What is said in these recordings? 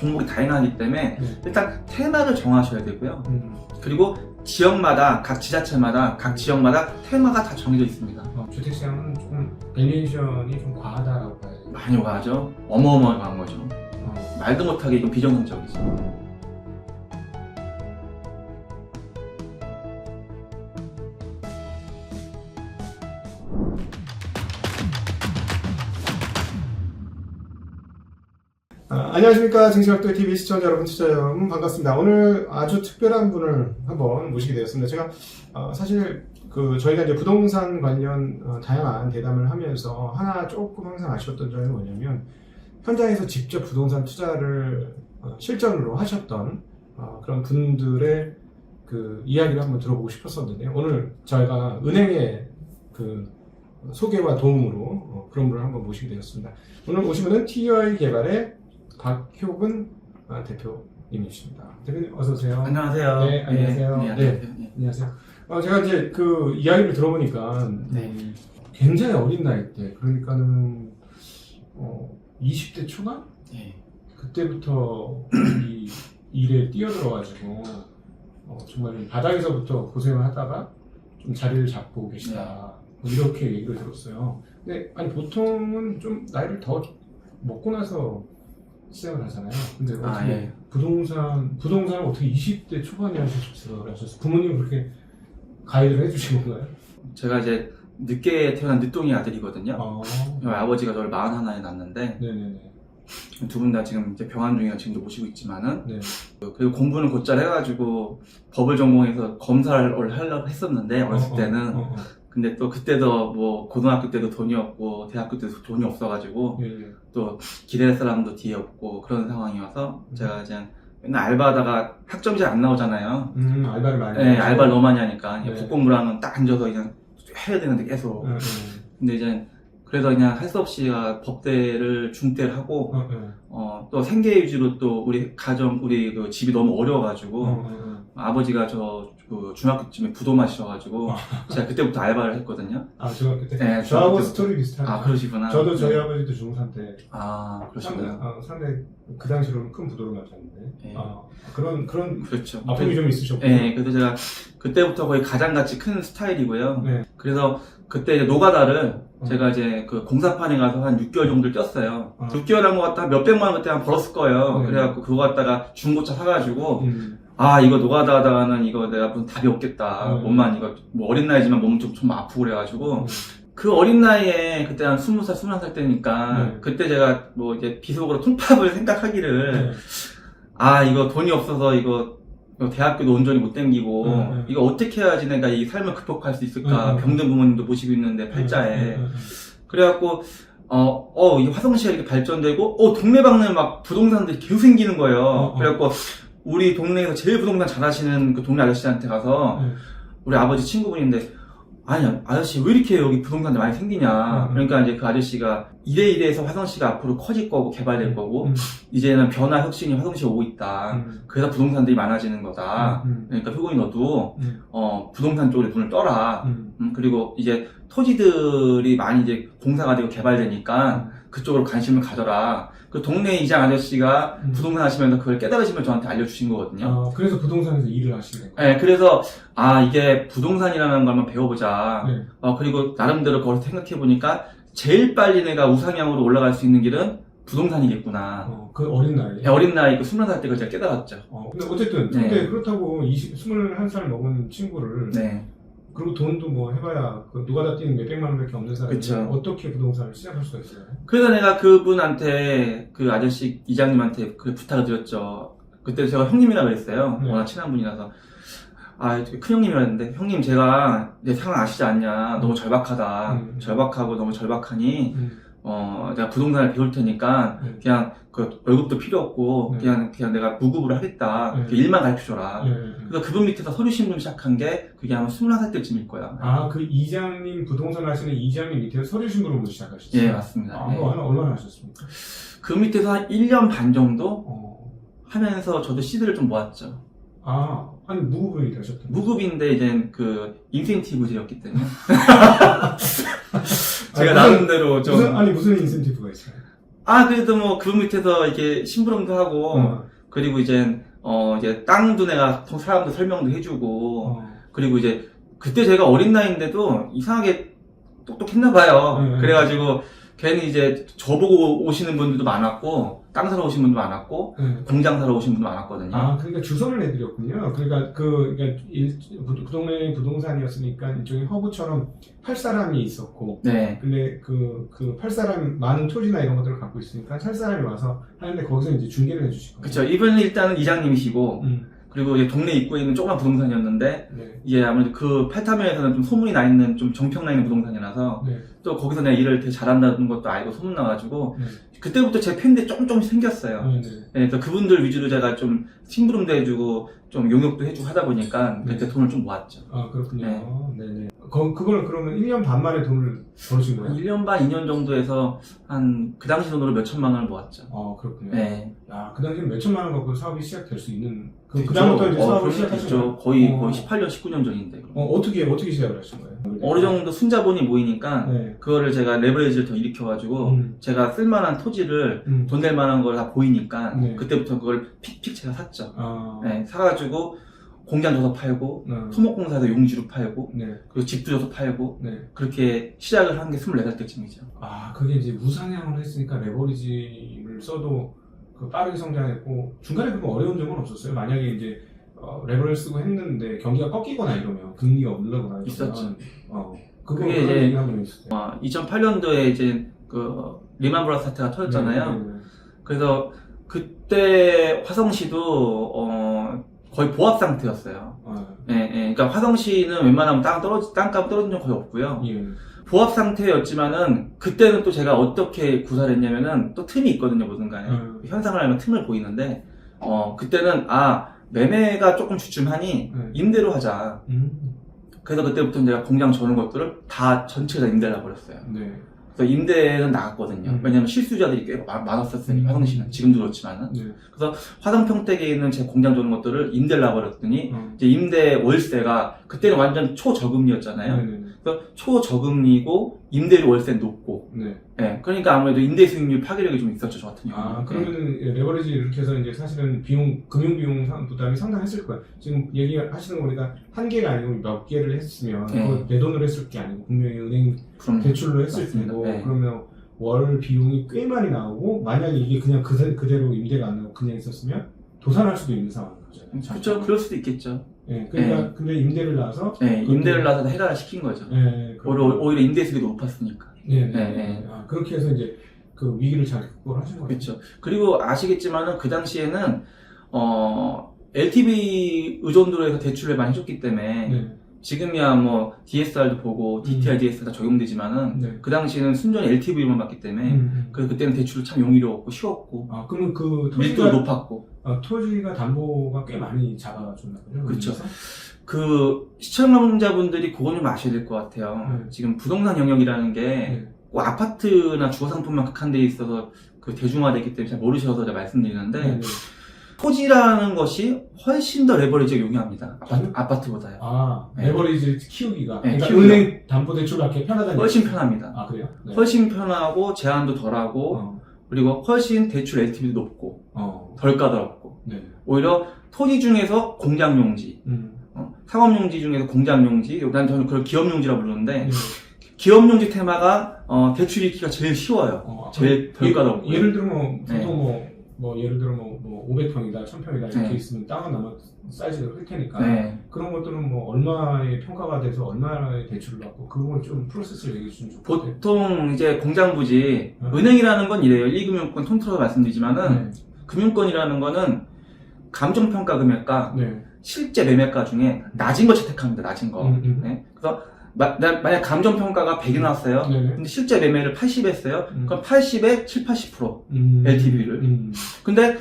종목이 다양하기 때문에 일단 테마를 정하셔야 되고요. 그리고 지역마다, 각 지자체마다, 각 지역마다 테마가 다 정해져 있습니다. 주택시장은 조금 밸류에이션이 좀 과하다라고 봐야 돼요. 많이 과하죠. 어마어마하게 과한 거죠. 말도 못하게 이건 비정상적이죠. 안녕하십니까. 증시각도의 TV 시청자 여러분, 투자자 여러분, 반갑습니다. 오늘 아주 특별한 분을 한번 모시게 되었습니다. 제가 사실 저희가 이제 부동산 관련 다양한 대담을 하면서 하나 조금 항상 아쉬웠던 점이 뭐냐면, 현장에서 직접 부동산 투자를 실전으로 하셨던 그런 분들의 이야기를 한번 들어보고 싶었었는데요. 오늘 저희가 은행의 소개와 도움으로 그런 분을 한번 모시게 되었습니다. 오늘 오신 분은 TUI 개발의 박효근 대표님이십니다. 대표님 어서 오세요. 안녕하세요. 네, 안녕하세요. 네, 안녕하세요. 제가 이제 이야기를 들어보니까 굉장히 어린 나이 때, 그러니까는 20대 초반? 네. 그때부터 이 일에 뛰어들어가지고 정말 바닥에서부터 고생을 하다가 좀 자리를 잡고 계시다. 이렇게 얘기를 들었어요. 근데 아니 보통은 좀 나이를 더 먹고 나서 시작을 하잖아요. 근데 어떻게 부동산을 어떻게 20대 초반에 하셨어요? 부모님 그렇게 가이드를 해주신 건가요? 제가 이제 늦게 태어난 늦둥이 아들이거든요. 아버지가 저를 41에 낳았는데 네네네. 두 분 다 지금 이제 병원 중이라 지금도 모시고 있지만은 그리고 공부는 곧잘 해가지고 법을 전공해서 검사를 하려고 했었는데 어렸을 때는 근데 또 그때도 뭐 고등학교 때도 돈이 없고 대학교 때도 돈이 없어가지고 또 기댈 사람도 뒤에 없고 그런 상황이어서 제가 그냥 맨날 알바하다가 학점이 잘 안 나오잖아요. 알바를 많이 네, 알바를 너무 많이 하니까 국공부랑은 딱 앉아서 그냥 해야 되는데 계속 근데 이제 그래서 그냥 할 수 없이 법대를 중대를 하고 또 생계 위주로 또 우리 가정 우리 집이 너무 어려워가지고 아버지가 중학교쯤에 부도마시셔가지고 제가 그때부터 알바를 했거든요. 중학교 때? 네, 저하고 스토리 비슷하네요. 그러시구나. 저도 저희 아버지도 중산 때 그러시구나. 상당히 그 당시로는 큰 부도를 맞았는데 그런 그렇죠. 아픔이 좀 있으셨고. 네, 그래서 제가 그때부터 거의 가장같이 큰 스타일이고요. 그래서 그때 이제 노가다를 제가 이제 공사판에 가서 한 6개월 정도 뛰었어요. 6개월 한 거 갖다 몇백만 원 그때 한 벌었을 거예요. 그래갖고 그거 갖다가 중고차 사가지고 이거 노가다 하다가는 이거 내가 무슨 답이 없겠다. 몸만 이거 뭐 어린 나이지만 몸 좀 아프고 그래가지고 그 어린 나이에 그때 한 20살, 21살 때니까 그때 제가 뭐 이제 비속어로 통팝을 생각하기를 이거 돈이 없어서 이거 대학교도 온전히 못 댕기고 이거 어떻게 해야지 내가 이 삶을 극복할 수 있을까. 병든 부모님도 모시고 있는데 팔자에 그래갖고 이 화성시가 이렇게 발전되고 동네방네 막 부동산들이 계속 생기는 거예요. 그래갖고 우리 동네에서 제일 부동산 잘하시는 그 동네 아저씨한테 가서 우리 아버지 친구분인데 아니 아저씨 왜 이렇게 여기 부동산들 많이 생기냐. 그러니까 이제 그 아저씨가 이래서 화성시가 앞으로 커질 거고 개발될 거고 이제는 변화 혁신이 화성시에 오고 있다. 그래서 부동산들이 많아지는 거다. 그러니까 효근이 너도 부동산 쪽으로 눈을 떠라. 그리고 이제 토지들이 많이 이제 공사가 되고 개발되니까 그쪽으로 관심을 가져라. 그 동네 이장 아저씨가 부동산 하시면서 그걸 깨달으시면 저한테 알려주신 거거든요. 그래서 부동산에서 일을 하시는 거예요? 네, 그래서 이게 부동산이라는 걸 한번 배워보자. 그리고 나름대로 거기서 생각해보니까 제일 빨리 내가 우상향으로 올라갈 수 있는 길은 부동산이겠구나. 그 어린 나이에? 네, 어린 나이 20살 때 그걸 제가 깨달았죠. 근데 어쨌든 근데 그렇다고 21살 먹은 친구를 그리고 돈도 뭐 해봐야 노가다 뛰는 몇백만 원밖에 없는 사람이 어떻게 부동산을 시작할 수가 있어요? 그래서 내가 그분한테 그 아저씨 이장님한테 그 부탁을 드렸죠. 그때 제가 형님이라 그랬어요. 워낙 친한 분이라서 큰 형님이라 했는데 형님 제가 내 상황 아시지 않냐. 너무 절박하다. 절박하고 너무 절박하니 내가 부동산을 배울 테니까 그냥 월급도 필요 없고 그냥 내가 무급으로 하겠다. 일만 가르쳐줘라. 그래서 그분 밑에서 서류 신분 시작한 게 그게 아마 21살 때쯤일 거야. 그 이장님 부동산 하시는 이장님 밑에서 서류 신분으로 시작하셨어요? 예, 맞습니다. 얼마나 하셨습니까? 그 밑에서 한 1년 반 정도 하면서 저도 CD를 좀 모았죠. 아니 무급이 되셨던 무급인데 이제 인센티브제였기 때문에 제가 나름대로 좀 무슨 인센티브가 있어요? 그래도 뭐 그 밑에서 이렇게 심부름도 하고, 그리고 이제 땅도 내가 사람도 설명도 해주고, 그리고 이제 그때 제가 어린 나이인데도 이상하게 똑똑했나봐요. 그래가지고 괜히 이제 저보고 오시는 분들도 많았고, 땅 사러 오신 분도 많았고, 공장 사러 오신 분도 많았거든요. 그러니까 주선을 내드렸군요. 그러니까 그 동네 부동산이었으니까 일종의 허브처럼 팔 사람이 있었고, 네. 근데 그 팔 사람 많은 토지나 이런 것들을 갖고 있으니까 살 사람이 와서 하는데 거기서 이제 중개를 해주시고. 그쵸. 이분은 일단은 이장님이시고, 그리고 이제 동네 입구에 있는 조그만 부동산이었는데, 네. 이게 아무래도 그 팔타면에서는 좀 소문이 나 있는, 좀 정평 나 있는 부동산이라서, 네. 또 거기서 내가 일을 되게 잘한다는 것도 알고 소문나가지고, 네. 그때부터 제 팬들이 조금 생겼어요. 네. 그래서 그분들 위주로 제가 좀 심부름도 해주고, 좀 용역도 해주고 하다 보니까, 그때 돈을 좀 모았죠. 그렇군요. 네. 네네. 그걸 그러면 1년 반 만에 돈을 벌으신 거예요? 1년 반, 2년 정도에서 그 당시 돈으로 몇 천만 원을 모았죠. 그렇군요. 네. 그 당시에 몇 천만 원 갖고 사업이 시작될 수 있는, 그 됐죠. 다음부터 이제 사업을 그럼요, 시작하신 됐죠. 거예요? 거의 18년, 19년 전인데. 어떻게 시작을 하신 거예요? 어느 정도 순자본이 모이니까, 네. 그거를 제가 레버리지를 더 일으켜가지고, 제가 쓸만한 토지를, 돈 될 만한 걸 다 보이니까, 네. 그때부터 그걸 픽픽 제가 샀죠. 아. 네, 사가지고, 공장 줘서 팔고, 토목공사에서 용지로 팔고, 네. 그리고 집도 줘서 팔고, 네. 그렇게 시작을 한 게 24살 때쯤이죠. 그게 이제 무상향을 했으니까 레버리지를 써도 빠르게 성장했고, 중간에 그거 어려운 점은 없었어요? 만약에 이제, 레버리를 쓰고 했는데 경기가 꺾이거나 이러면, 금리가 올라거나 이러면. 있었죠. 그게 이제, 한번 있었어요. 2008년도에 이제, 리만 브라더스 사태가 터졌잖아요. 네. 그래서, 그때 화성시도, 거의 보합 상태였어요. 그러니까 화성시는 웬만하면 땅값 떨어진 적 거의 없고요. 예. 보합 상태였지만은 그때는 또 제가 어떻게 구사를 했냐면은 또 틈이 있거든요, 무슨 간에. 현상을 알면 틈을 보이는데 그때는 매매가 조금 주춤하니 임대로 하자. 그래서 그때부터 제가 공장 저는 것들을 다 전체가 임대를 해버렸어요. 네. 그래서 임대는 나갔거든요. 왜냐면 실수자들이 꽤 많았었으니까, 화성시는. 지금도 그렇지만은. 네. 그래서 화성평택에 있는 제 공장 조는 것들을 임대를 놔버렸더니, 이제 임대 월세가, 그때는 완전 초저금리였잖아요. 네네. 그래서 초저금리고, 임대료 월세는 높고. 네. 네. 그러니까 아무래도 임대 수익률 파괴력이 좀 있었죠, 저 같은 경우는. 그러면은 레버리지 이렇게 해서 이제 사실은 금융비용 부담이 상당했을 거예요. 지금 얘기하시는 거 보니까 한 개가 아니고 몇 개를 했으면, 그거 내 돈으로 했을 게 아니고, 분명히 은행 대출로 했을 테고, 그러면 월 비용이 꽤 많이 나오고, 만약에 이게 그냥 그대로 임대가 안 나고 그냥 있었으면, 도산할 수도 있는 상황인 거잖아요. 그렇죠. 그럴 수도 있겠죠. 그러니까, 근데 임대를 놔서? 임대를 놔서 해결을 시킨 거죠. 오히려 임대 수익이 높았으니까. 그렇게 해서 이제 그 위기를 잘 극복하신 거예요. 그렇죠. 그리고 아시겠지만은 그 당시에는 LTV 의존도로 해서 대출을 많이 줬기 때문에 지금이야 뭐 DSR도 보고 DTR, DSR 다 적용되지만은 그 당시에는 순전히 LTV만 받기 때문에 그때는 대출을 참 용이로웠고 쉬웠고 그러면 그 밀도도 높았고 토지가 담보가 꽤 많이 잡아줬나 보죠. 그렇죠. 그 시청자분들이 그건 좀 아셔야 될 것 같아요. 지금 부동산 영역이라는 게 꼭 아파트나 주거상품만 국한되어 있어서 그 대중화되기 때문에 잘 모르셔서 제가 말씀드리는데 토지라는 것이 훨씬 더 레버리지가 용이합니다. 아파트보다요. 레버리지 키우기가. 네, 그러니까 은행 담보대출 받기 편하다는 훨씬 편합니다. 그래요? 네. 훨씬 편하고 제한도 덜하고 그리고 훨씬 대출 LTV도 높고 덜 까다롭고 오히려 토지 중에서 공장용지 상업용지 중에서 공장용지 저는 그걸 기업용지라고 부르는데 기업용지 테마가 대출 읽기가 제일 쉬워요. 제일 덜 까다롭고 예를 들면 보통 예를 들어 500평이다, 1000평이다 이렇게 있으면 땅은 아마 사이즈가 클 테니까 그런 것들은 얼마의 평가가 돼서 얼마의 대출을 받고 그걸 좀 프로세스를 얘기해 주시면 좋겠어요. 보통 이제 공장부지 은행이라는 건 이래요. 1금융권 통틀어서 말씀드리지만은 금융권이라는 거는 감정평가 금액과 실제 매매가 중에 낮은 거 채택합니다. 낮은 거. 그래서 만약 감정평가가 100이 나왔어요. 근데 실제 매매를 80 했어요. 그럼 80에 7, 80% LTV를. 근데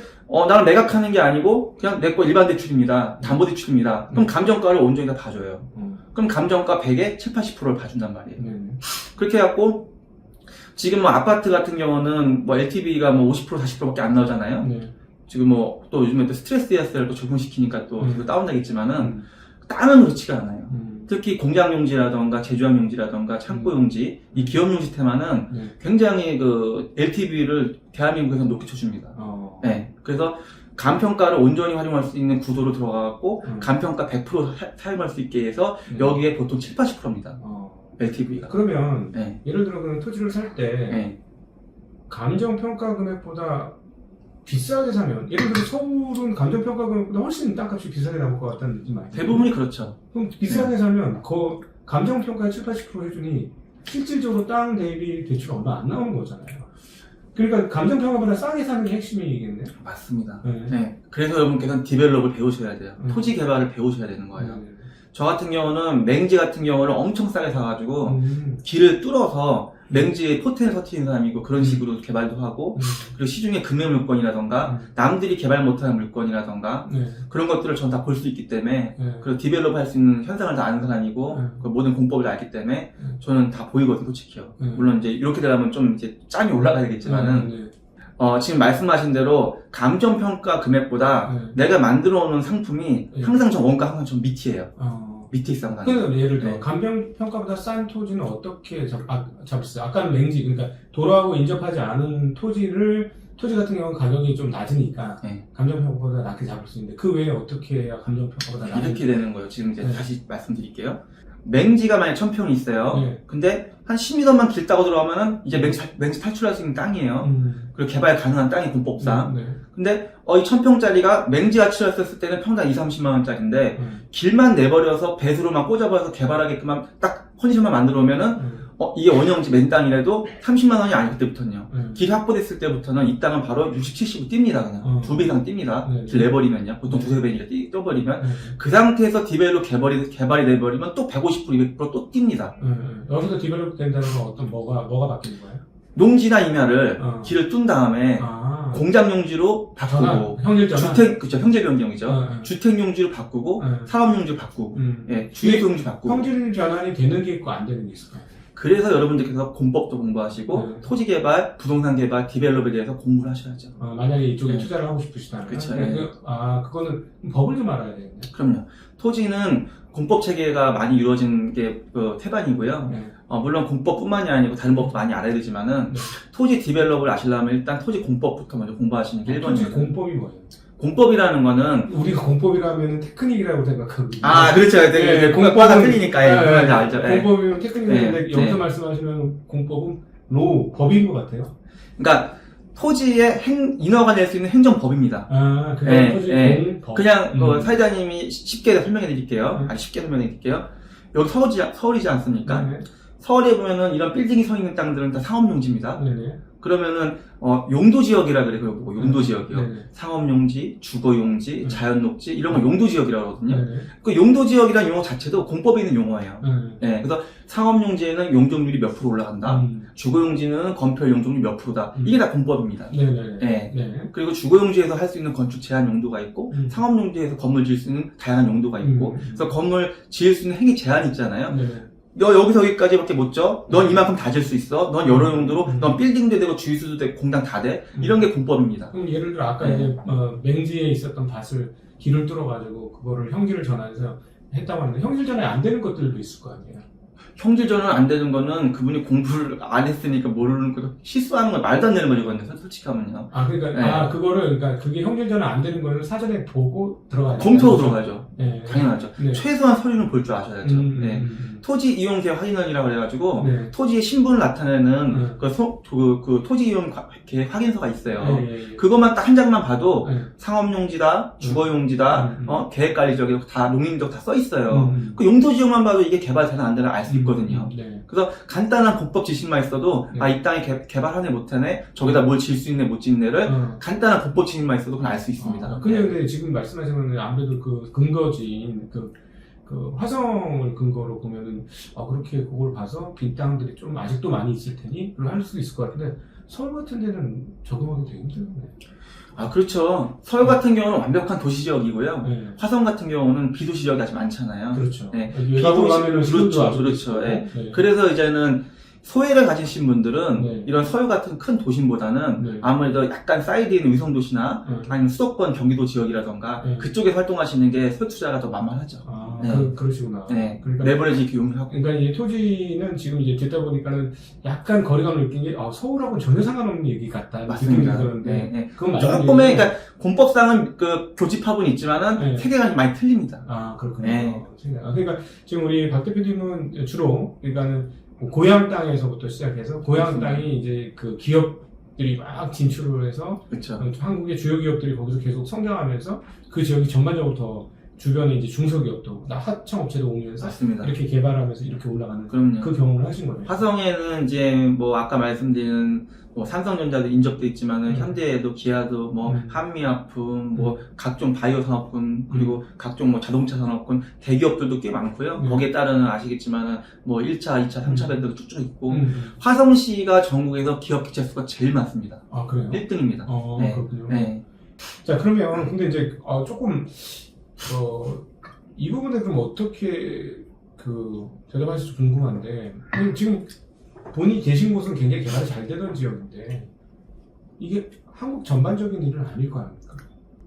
나는 매각하는 게 아니고 그냥 내 거 일반 대출입니다. 담보대출입니다. 그럼 감정가를 온전히 다 봐줘요. 그럼 감정가 100에 7, 80%를 봐준단 말이에요. 그렇게 해갖고 지금 아파트 같은 경우는 LTV가 50%, 40%밖에 안 나오잖아요. 지금 또 요즘에 또 스트레스 DSR도 적용시키니까 또 다운되겠지만은 땅은 그렇지가 않아요. 특히 공장용지라던가 제조항용지라던가 창고용지, 이 기업용지 테마는 네. 굉장히 그 LTV를 대한민국에서 높게 쳐줍니다. 네. 그래서 간평가를 온전히 활용할 수 있는 구도로 들어가고 간평가 100% 사용할 수 있게 해서 여기에 보통 7, 80%입니다. LTV가. 그러면 네. 예를 들어 그런 토지를 살 때 네. 감정평가 금액보다 비싸게 사면, 예를 들어 서울은 감정평가 금액보다 훨씬 땅값이 비싸게 나올 것 같다는 느낌 아니에요? 대부분이 그렇죠. 그럼 비싸게 사면 그 감정평가에 7, 80% 해주니 실질적으로 땅 대비 대출 얼마 안 나오는 거잖아요. 그러니까 감정평가보다 싸게 사는 게 핵심이겠네요. 맞습니다. 네. 네. 그래서 여러분께서는 디벨롭을 배우셔야 돼요. 토지 개발을 배우셔야 되는 거예요. 저 같은 경우는 맹지 같은 경우를 엄청 싸게 사가지고 길을 뚫어서 맹지에 포텐을 터트리는 사람이고 그런 식으로 개발도 하고 그리고 시중에 금융 물건이라던가 남들이 개발 못하는 물건이라던가 그런 것들을 전 다 볼 수 있기 때문에 그리고 디벨롭 할 수 있는 현상을 다 아는 사람이고 그 모든 공법을 알기 때문에 저는 다 보이거든요, 솔직히요. 물론 이제 이렇게 되려면 좀 이제 짬이 올라가야 되겠지만은 지금 말씀하신 대로 감정평가 금액보다 내가 만들어 오는 상품이 항상 저 원가 항상 좀 밑이에요. 밑에 있어 항상. 그러니까 예를 들어 감정평가보다 싼 토지는 어떻게 잡았어요? 아까는 맹지, 그러니까 도로하고 인접하지 않은 토지 같은 경우는 가격이 좀 낮으니까 감정평가보다 낮게 잡을 수 있는데 그 외에 어떻게 해야 감정평가보다 낮게? 이렇게 되는 거예요. 지금 이제 다시 말씀드릴게요. 맹지가 만약 1000평이 있어요. 근데 한 10m만 길 따고 들어가면은 이제 맹지 탈출할 수 있는 땅이에요. 그리고 개발 가능한 땅이 공법상. 근데 이 1000평짜리가 맹지가 치렀을 때는 평당 2, 30만 원짜리인데 길만 내버려서 배수로만 꽂아버려서 개발하게끔 딱 컨디션만 만들어 오면은 이게 원형지 맨 땅이라도 30만 원이 아닐 때부터는요. 길이 확보됐을 때부터는 이 땅은 바로 60, 70을 뜁니다. 그냥 2배 이상 뜁니다. 길 내버리면요. 보통 두세 배니까 뛰어버리면 그 상태에서 디벨롭 개발이 돼버리면 또 150%, 200%또 뜁니다. 여기서 디벨롭 된다는 건 어떤 뭐가 바뀌는 거예요? 농지나 임야를 길을 뚫은 다음에 공장용지로 바꾸고 그쵸, 형제 변경이죠. 주택용지로 바꾸고 사업용지로 바꾸고 주유소용지 바꾸고 형질 전환이 되는 게 있고 안 되는 게 있을까요? 그래서 여러분들께서 공법도 공부하시고 토지 개발, 부동산 개발, 디벨롭에 대해서 공부를 하셔야죠. 만약에 이쪽에 투자를 하고 싶으시다면 그쵸. 그거는 법을 좀 알아야 되겠네. 그럼요. 토지는 공법 체계가 많이 이루어진 게 태반이고요. 물론 공법뿐만이 아니고 다른 법도 많이 알아야 되지만은 토지 디벨롭을 아시려면 일단 토지 공법부터 먼저 공부하시는 게 1번이에요. 토지 공법이 뭐예요? 공법이라는 거는 우리가 공법이라면 테크닉이라고 생각하거든요. 그렇죠. 공법은 틀리니까 알죠. 공법이면 테크닉인데 여기서 말씀하시는 공법은 법인 것 같아요. 그러니까 토지의 인허가 낼 수 있는 행정법입니다. 그냥 토지 공법. 그냥 사회자님이 쉽게 설명해 드릴게요. 쉽게 설명해 드릴게요. 여기 서울이지 않습니까? 서울에 보면은 이런 빌딩이 서 있는 땅들은 다 상업용지입니다. 그러면은 용도지역이라 그래. 그리고 용도지역이요. 상업용지, 주거용지, 자연녹지 이런 거 용도지역이라고 하거든요. 그 용도지역이라는 용어 자체도 공법에 있는 용어예요. 그래서 상업용지에는 용적률이 몇 프로 올라간다. 주거용지는 건폐 용적률 몇 프로다. 이게 다 공법입니다. 그리고 주거용지에서 할 수 있는 건축 제한 용도가 있고 상업용지에서 건물 지을 수 있는 다양한 용도가 있고 그래서 건물 지을 수 있는 행위 제한이 있잖아요. 너 여기서 여기까지밖에 못 져? 넌 이만큼 다 질 수 있어? 넌 여러 용도로? 넌 빌딩도 되고 주유소도 되고 공장 다 돼? 이런 게 공법입니다. 그럼 예를 들어 아까 이제 맹지에 있었던 밭을 길을 뚫어가지고 그거를 형질을 전환해서 했다고 하는데 형질 전환이 안 되는 것들도 있을 거 아니에요? 형질 전환 안 되는 거는 그분이 공부를 안 했으니까 모르는 거 실수하는 건 말도 안 되는 거거든요. 솔직히 하면요. 그러니까 그게 형질 전환 안 되는 거는 사전에 보고 들어가야 돼요. 검토하고 들어가죠. 당연하죠. 최소한 서류는 볼 줄 아셔야죠. 토지 이용계 확인원이라고 그래가지고 토지의 신분을 나타내는 그 토지 이용 계획 확인서가 있어요. 그것만 딱 한 장만 봐도 상업용지다, 주거용지다, 계획관리적 다 농림적 다 써 있어요. 그 용도지역만 봐도 이게 개발 되나 안 되나 알 수 있거든요. 그래서 간단한 공법 지식만 있어도 이 땅에 개발하네 못하네, 저기다 뭘 지을 수 있네 못 짓네를 간단한 공법 지식만 있어도 그냥 알 수 있습니다. 근데 지금 말씀하시는 아무래도 그 근거지인 그 화성을 근거로 보면은 그렇게 그걸 봐서 빈 땅들이 좀 아직도 많이 있을 테니 그걸 할 수 있을 것 같은데 서울 같은 데는 적응하기 되게 힘들겠네. 그렇죠. 서울 같은 경우는 완벽한 도시지역이고요. 화성 같은 경우는 비도시지역이 아직 많잖아요. 그렇죠. 외곽으로 가면은 그렇죠. 그래서 이제는 소외를 가지신 분들은 이런 서울 같은 큰 도심보다는 아무래도 약간 사이드에 있는 위성도시나 아니면 수도권 경기도 지역이라던가 그쪽에 활동하시는 게 서울 투자가 더 만만하죠. 네. 그러시구나. 네. 그러니까 레버리지 기용하고. 그러니까 이제 토지는 지금 이제 듣다 보니까는 약간 거리감을 느낀 게 서울하고는 전혀 상관없는 얘기 같다. 맞습니다. 그런데 네, 네. 그건 맞는 조금의 얘기예요? 그러니까 공법상은 그 교집합은 있지만은 네. 세계관이 많이 틀립니다. 아 그렇군요. 네. 그러니까 지금 우리 박 대표님은 주로 그러니까는 고향 땅에서부터 시작해서 고향 그렇습니다. 땅이 이제 그 기업들이 막 진출을 해서 그렇죠. 한국의 주요 기업들이 거기서 계속 성장하면서 그 지역이 전반적으로 더 주변에 이제 중소기업도 하청업체도 오면서 맞습니다. 이렇게 개발하면서 이렇게 올라가는 그럼요. 그 경험을 하신 거예요. 화성에는 이제 뭐 아까 말씀드린 뭐 삼성전자도 인접돼 있지만은 음. 현대에도 기아도 뭐 한미화품 뭐 각종 바이오 산업군 그리고 각종 뭐 자동차 산업군 대기업들도 꽤 많고요. 거기에 따르는 아시겠지만은 뭐 1차, 2차, 3차 밴드도 쭉쭉 있고 화성시가 전국에서 기업 기차 수가 제일 많습니다. 아 그래요? 1등입니다. 네. 그렇군요. 네. 자 그러면 근데 이제 조금 이 부분에 그럼 어떻게 대답하실지 궁금한데 지금 본인이 계신 곳은 굉장히 개발이 잘 되던 지역인데 이게 한국 전반적인 일은 아닐 거 아닙니까?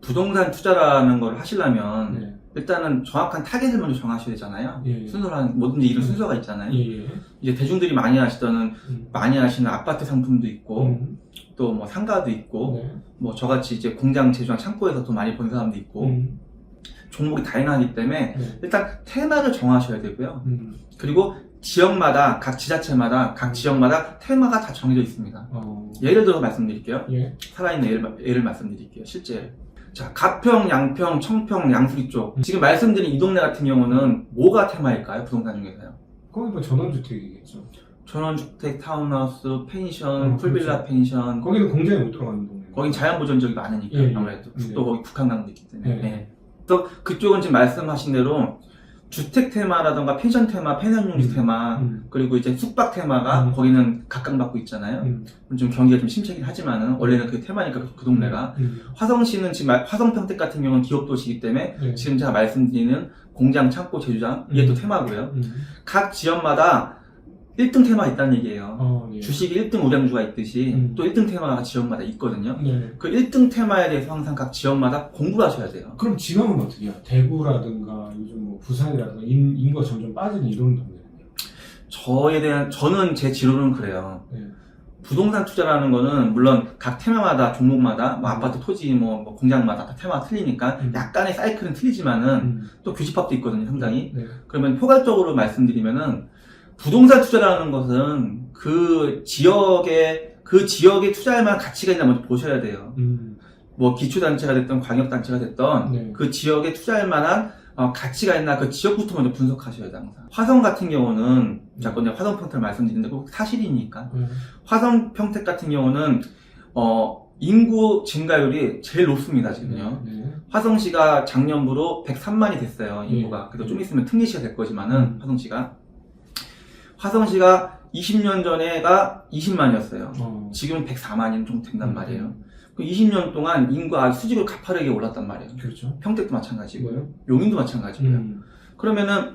부동산 투자라는 걸 하시려면 네. 일단은 정확한 타겟을 먼저 정하셔야 되잖아요. 예. 순서란 뭐든지 이런 순서가 있잖아요. 예. 이제 대중들이 많이 하시는 아파트 상품도 있고 또 뭐 상가도 있고 네. 뭐 저같이 이제 공장 제조한 창고에서 돈 많이 번 사람도 있고 종목이 다양하기 때문에 네. 일단 테마를 정하셔야 되고요. 그리고 지역마다 각 지자체마다 각 지역마다 테마가 다 정해져 있습니다. 예를 들어 말씀드릴게요. 예. 살아있는 예를 말씀드릴게요. 실제. 자, 가평, 양평, 청평, 양수리 쪽. 지금 말씀드린 이 동네 같은 경우는 뭐가 테마일까요? 부동산 중에서요. 거기 뭐 전원주택이겠죠. 전원주택, 타운하우스, 펜션, 풀빌라 그렇죠. 펜션. 거기는 공장에 못 들어가는 동네. 거긴 자연보전적이 많으니까 예, 예. 아무래도. 네. 또 거기 북한강도 있기 때문에. 네. 네. 그래서 그쪽은 지금 말씀하신 대로 주택 테마라던가 펜션 테마, 펜션용지 테마, 그리고 이제 숙박 테마가 거기는 각광받고 있잖아요. 좀 경기가 좀 심차긴 하지만은 원래는 그 테마니까 그 동네가. 화성시는 지금 화성평택 같은 경우는 기업도시이기 때문에 네. 지금 제가 말씀드리는 공장, 창고, 제조장 이게 또 테마고요. 각 지역마다 1등 테마가 있다는 얘기예요. 예. 주식이 1등 우량주가 있듯이 또 1등 테마가 지역마다 있거든요. 네. 그 1등 테마에 대해서 항상 각 지역마다 공부를 하셔야 돼요. 그럼 지금은 어떻게 해요? 대구라든가 요즘 뭐 부산이라든가 인구가 점점 빠지는 이런 동네는요? 저는 제 지로는 그래요. 네. 부동산 투자라는 거는 물론 각 테마마다 종목마다 뭐 아파트 토지 뭐 공장마다 다 테마가 틀리니까 약간의 사이클은 틀리지만은 또 교집합도 있거든요, 상당히. 네. 그러면 포괄적으로 말씀드리면은 부동산 투자라는 것은 그 지역에 투자할 만한 가치가 있나 먼저 보셔야 돼요. 뭐 기초단체가 됐던 광역단체가 됐던 네. 그 지역에 투자할 만한 가치가 있나 그 지역부터 먼저 분석하셔야 돼요, 항상. 화성 같은 경우는 자꾸 내가 화성평택을 말씀드리는데 꼭 사실이니까. 화성평택 같은 경우는 인구 증가율이 제일 높습니다, 지금요. 네. 화성시가 작년부로 103만이 됐어요, 인구가. 그래도 좀 있으면 특례시가 될 거지만은 화성시가 20년 전에가 20만이었어요. 지금은 104만이 좀 된단 말이에요. 그 20년 동안 인구가 수직으로 가파르게 올랐단 말이에요. 그렇죠. 평택도 마찬가지고요. 네. 용인도 마찬가지고요. 그러면은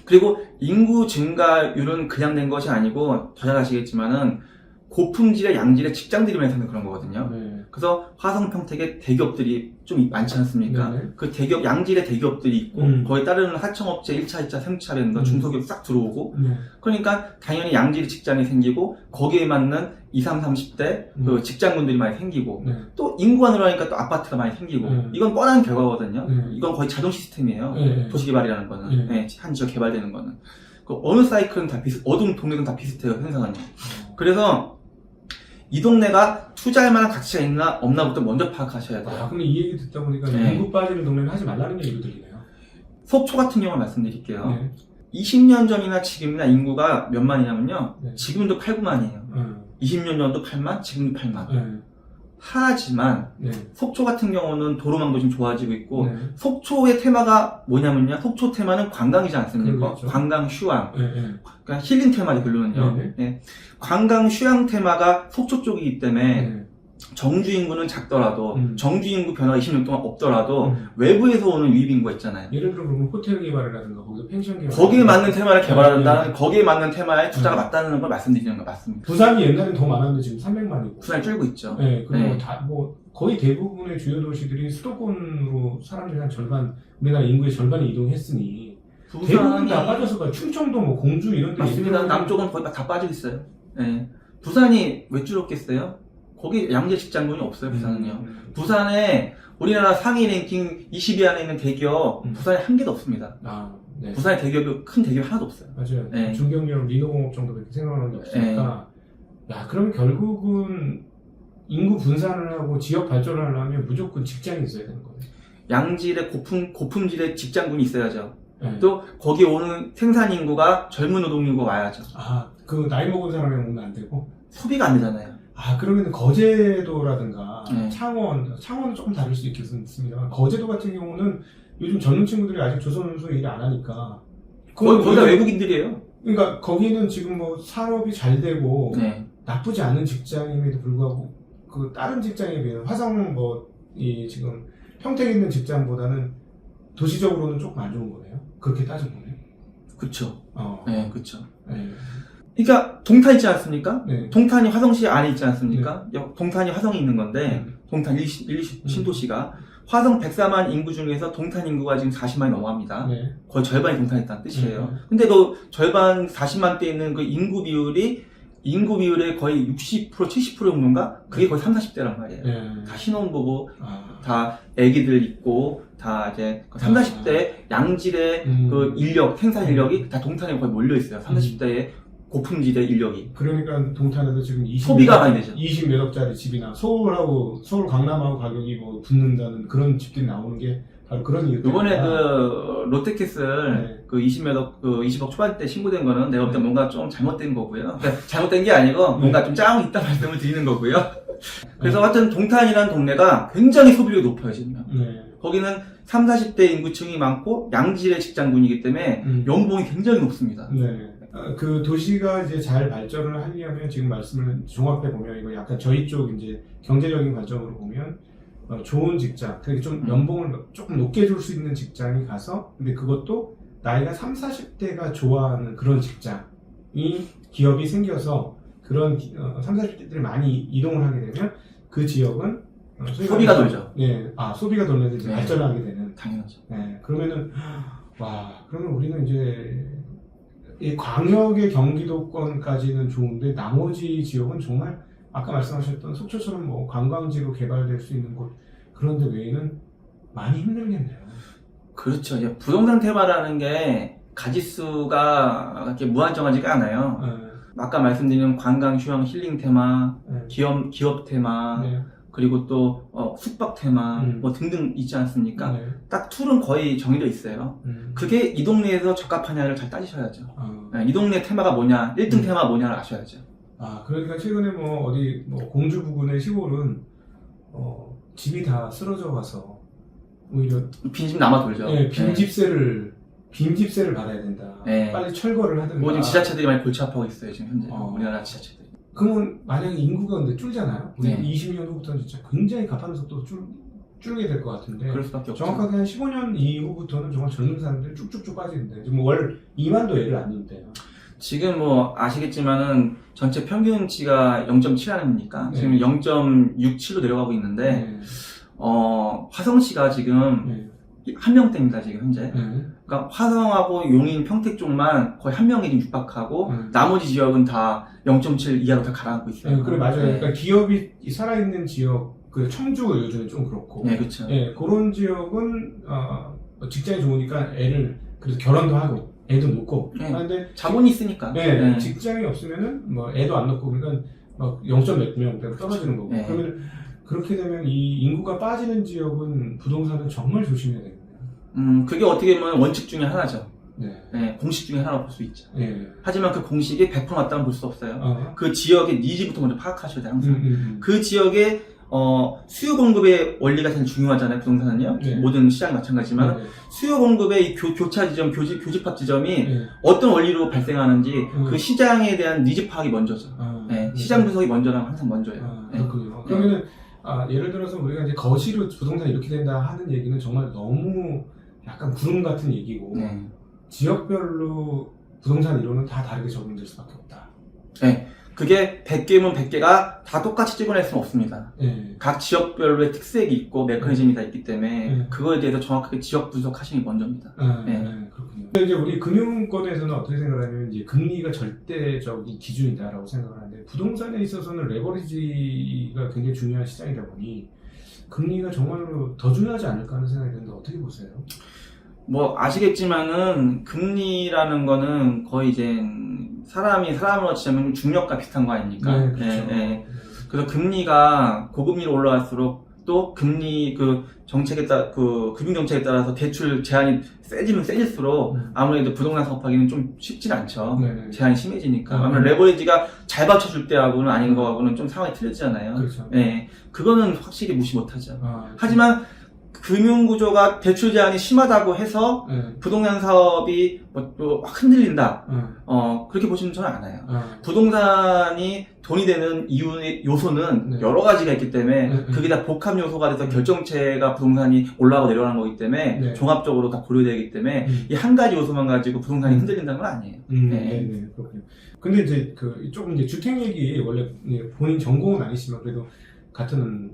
그리고 인구 증가율은 그냥 된 것이 아니고 더 잘 아시겠지만은 고품질의 양질의 직장들이 많이 생긴 그런 거거든요. 네. 그래서 화성 평택에 대기업들이 좀 많지 않습니까? 네. 그 대기업 양질의 대기업들이 있고 거기에 따르는 하청업체 1차, 2차, 3차 밴더 중소기업 싹 들어오고 네. 그러니까 당연히 양질의 직장이 생기고 거기에 맞는 20, 30대 그 직장군들이 많이 생기고 네. 또 인구가 늘어나니까 또 아파트가 많이 생기고 이건 뻔한 결과거든요. 네. 이건 거의 자동 시스템이에요. 네. 도시개발이라는 거는 한 지역 개발되는 거는 그 어느 사이클은 다 어느 동네든 다 비슷해요, 현상은요. 그래서 이 동네가 투자할 만한 가치가 있나 없나부터 먼저 파악하셔야 돼요. 근데 이 얘기 듣다 보니까 네. 인구 빠지는 동네는 하지 말라는 얘기도 들리네요. 속초 같은 경우 말씀드릴게요. 네. 20년 전이나 지금이나 인구가 몇 만이냐면요. 네. 지금도 8, 9만이에요. 20년 전도 8만, 지금도 8만. 네. 하지만 네. 속초 같은 경우는 도로망도 좀 좋아지고 있고 네. 속초의 테마가 뭐냐면요. 속초 테마는 관광이지 않습니까? 그렇죠. 관광 휴양. 네. 그러니까 힐링 테마죠, 결론은요. 네. 네. 관광 휴양 테마가 속초 쪽이기 때문에 네. 정주 인구는 작더라도 정주 인구 변화가 20년 동안 없더라도 외부에서 오는 유입 인구가 있잖아요. 예를 들어 그러면 호텔 개발이라든가 거기서 펜션 개발 거기에 맞는 테마를 개발한다는 네. 거기에 맞는 테마에 투자가 맞다는 걸 말씀드리는 거 맞습니다. 부산이 옛날엔 더 많았는데 지금 300만이고 부산이 줄고 있죠. 네, 그리고 네. 다 거의 대부분의 주요 도시들이 수도권으로 사람들이 한 절반, 우리나라 인구의 절반이 이동했으니 대부분 다 빠져서 가 충청도, 뭐 공주 이런 데 맞습니다. 남쪽은 거의 다 빠지고 있어요. 예. 부산이 왜 줄었겠어요? 거기 양재 직장군이 없어요. 부산은요. 부산에 우리나라 상위 랭킹 20위 안에 있는 대기업 부산에 한 개도 없습니다. 네. 부산에 대기업이 큰 대기업이 하나도 없어요. 맞아요. 네. 중견기업 리노공업 정도밖에 생각나는 게 없으니까. 야, 그럼 결국은 인구 분산을 하고 지역 발전을 하려면 무조건 직장이 있어야 되는 거예요. 양질의 고품질의 직장군이 있어야죠. 또 거기 오는 생산 인구가 젊은 노동 인구가 와야죠. 그 나이 먹은 사람이 오면 안 되고 소비가 안 되잖아요. 그러면 거제도라든가 창원은 조금 다를 수 있겠습니다만 거제도 같은 경우는 요즘 젊은 친구들이 아직 조선운수 일을 안 하니까 거의 다 외국인들이에요. 그러니까 거기는 지금 뭐 산업이 잘 되고 나쁘지 않은 직장임에도 불구하고 그 다른 직장에 비해 화성 이 지금 평택에 있는 직장보다는 도시적으로는 조금 안 좋은 거네요. 그렇게 따져보면. 그쵸. 네, 그쵸. 그러니까 동탄 있지 않습니까? 네. 동탄이 화성시 안에 있지 않습니까? 동탄이 화성에 있는 건데 동탄 1, 신도시가 화성 104만 인구 중에서 동탄 인구가 지금 40만이 넘어갑니다. 거의 절반이 동탄에 있다는 뜻이에요. 근데 그 절반 40만 대 있는 그 인구 비율의 거의 60%, 70% 정도인가? 그게 거의 30, 40대란 말이에요. 다 신혼부부, 다 애기들 있고, 다 이제 30, 40대 양질의 그 인력, 생산 인력이 다 동탄에 거의 몰려있어요. 30, 40대의 고품질의 인력이. 그러니까 동탄에도 지금 소비가 많이 되죠. 20몇 억짜리 집이나 서울 강남하고 가격이 붙는다는 그런 집들이 나오는 게 바로 그런 이유 때문에. 이번에 롯데캐슬 20몇 억, 20억 초반대 신고된 거는 내가 볼 때 뭔가 좀 잘못된 거고요. 그러니까 잘못된 게 아니고 뭔가 좀 짜음이 있다 말씀을 드리는 거고요. 그래서 하여튼 동탄이라는 동네가 굉장히 소비력이 높아요, 지금. 거기는 30, 40대 인구층이 많고 양질의 직장군이기 때문에 연봉이 굉장히 높습니다. 그 도시가 이제 잘 발전을 하려면 지금 말씀을 종합해 보면 이거 약간 저희 쪽 이제 경제적인 관점으로 보면 좋은 직장, 그게 좀 연봉을 조금 높게 줄 수 있는 직장이 가서 근데 그것도 나이가 30, 40대가 좋아하는 그런 직장이 기업이 생겨서 그런 30, 40대들이 많이 이동을 하게 되면 그 지역은 소비가 돌죠. 소비가 돌면서 이제 발전을 하게 되는. 당연하죠. 그러면은 그러면 우리는 이제 이 광역의 경기도권까지는 좋은데 나머지 지역은 정말 아까 말씀하셨던 속초처럼 뭐 관광지로 개발될 수 있는 곳 그런 데 외에는 많이 힘들겠네요. 그렇죠. 이제 부동산 테마라는 게 가짓수가 이렇게 무한정하지가 않아요. 아까 말씀드린 관광, 휴양, 힐링 테마, 기업 테마, 그리고 또 숙박 테마 뭐 등등 있지 않습니까? 딱 툴은 거의 정해져 있어요. 그게 이 동네에서 적합하냐를 잘 따지셔야죠. 이 동네 테마가 뭐냐, 1등 테마가 뭐냐를 아셔야죠. 그러니까 최근에 어디 공주 부근의 시골은 집이 다 쓰러져 가서 오히려 빈집 남아 돌죠. 빈집세를 받아야 된다. 빨리 철거를 하든가. 지금 지자체들이 많이 골치 아파하고 있어요, 지금 현재. 우리나라 지자체들이. 그러면 만약에 인구가 근데 줄잖아요. 20년 후부터는 진짜 굉장히 가파른 속도로 줄게 될 것 같은데. 그럴 수밖에 없죠. 정확하게 한 15년 이후부터는 정말 젊은 사람들이 쭉쭉쭉 빠지는데 지금 월 2만도 애를 안 낳는데요. 지금 아시겠지만은 전체 평균치가 0.7 아닙니까? 지금 0.67로 내려가고 있는데 화성시가 지금 한 명대입니다, 지금 현재. 그러니까 화성하고 용인, 평택 쪽만 거의 한 명이 지금 육박하고 나머지 지역은 다 0.7 이하로 다 가라앉고 있어요. 그래 맞아요. 그러니까 기업이 살아있는 지역, 그 청주 요즘에 좀 그렇고. 그렇죠. 그런 지역은 직장이 좋으니까 애를 그래서 결혼도 하고 애도 놓고. 근데 자본이 있으니까. 직장이 없으면은 애도 안 놓고 그러니까 0.몇 명 떨어지는 거고. 그러면 그렇게 되면 이 인구가 빠지는 지역은 부동산은 정말 조심해야 되거든요. 그게 어떻게 보면 원칙 중에 하나죠. 공식 중에 하나로 볼 수 있죠. 하지만 그 공식이 100% 맞다고 볼 수 없어요. 그 지역의 니즈부터 먼저 파악하셔야 돼요, 항상. 그 지역의 수요 공급의 원리가 제일 중요하잖아요, 부동산은요. 모든 시장이 마찬가지지만 수요 공급의 이 교차 지점, 교집합 지점이 어떤 원리로 발생하는지 그 시장에 대한 니즈 파악이 먼저죠. 시장 분석이 먼저라면 항상 먼저예요. 그렇군요. 그러면은 예를 들어서 우리가 이제 거시로 부동산 이렇게 된다 하는 얘기는 정말 너무 약간 구름 같은 얘기고 지역별로 부동산 이론은 다 다르게 적용될 수밖에 없다. 그게 100개면 100개가 다 똑같이 찍어낼 수는 없습니다. 네. 각 지역별로의 특색이 있고 메커니즘이 다 있기 때문에 네. 그거에 대해서 정확하게 지역 분석하시는 게 먼저입니다. 네. 그렇군요. 근데 이제 우리 금융권에서는 어떻게 생각하냐면 이제 금리가 절대적인 기준이다라고 생각을 하는데 부동산에 있어서는 레버리지가 굉장히 중요한 시장이다 보니 금리가 정말로 더 중요하지 않을까 하는 생각이 드는데 어떻게 보세요? 뭐 아시겠지만은 금리라는 거는 거의 이제 사람이 사람으로 치자면 중력과 비슷한 거 아닙니까? 네, 그렇죠. 그래서 금리가 고금리로 올라갈수록 또 금리 그 정책에 따라 그 금융 정책에 따라서 대출 제한이 세지면 세질수록 아무래도 부동산 사업하기는 좀 쉽진 않죠. 네네. 제한이 심해지니까. 아무래도 레버리지가 잘 받쳐줄 때하고는 아닌 거하고는 좀 상황이 틀리잖아요. 그렇죠. 네, 그거는 확실히 무시 못하죠. 아, 하지만 금융구조가 대출 제한이 심하다고 해서 부동산 사업이 또 흔들린다. 그렇게 보시면 저는 않아요. 부동산이 돈이 되는 이유의 요소는 네. 여러 가지가 있기 때문에 그게 다 복합 요소가 돼서 결정체가 부동산이 올라가고 내려가는 거기 때문에 네. 종합적으로 다 고려되기 때문에 이 한 가지 요소만 가지고 부동산이 흔들린다는 건 아니에요. 네, 그렇군요. 근데 이제 조금 이제 주택 얘기 원래 본인 전공은 아니지만 그래도 같은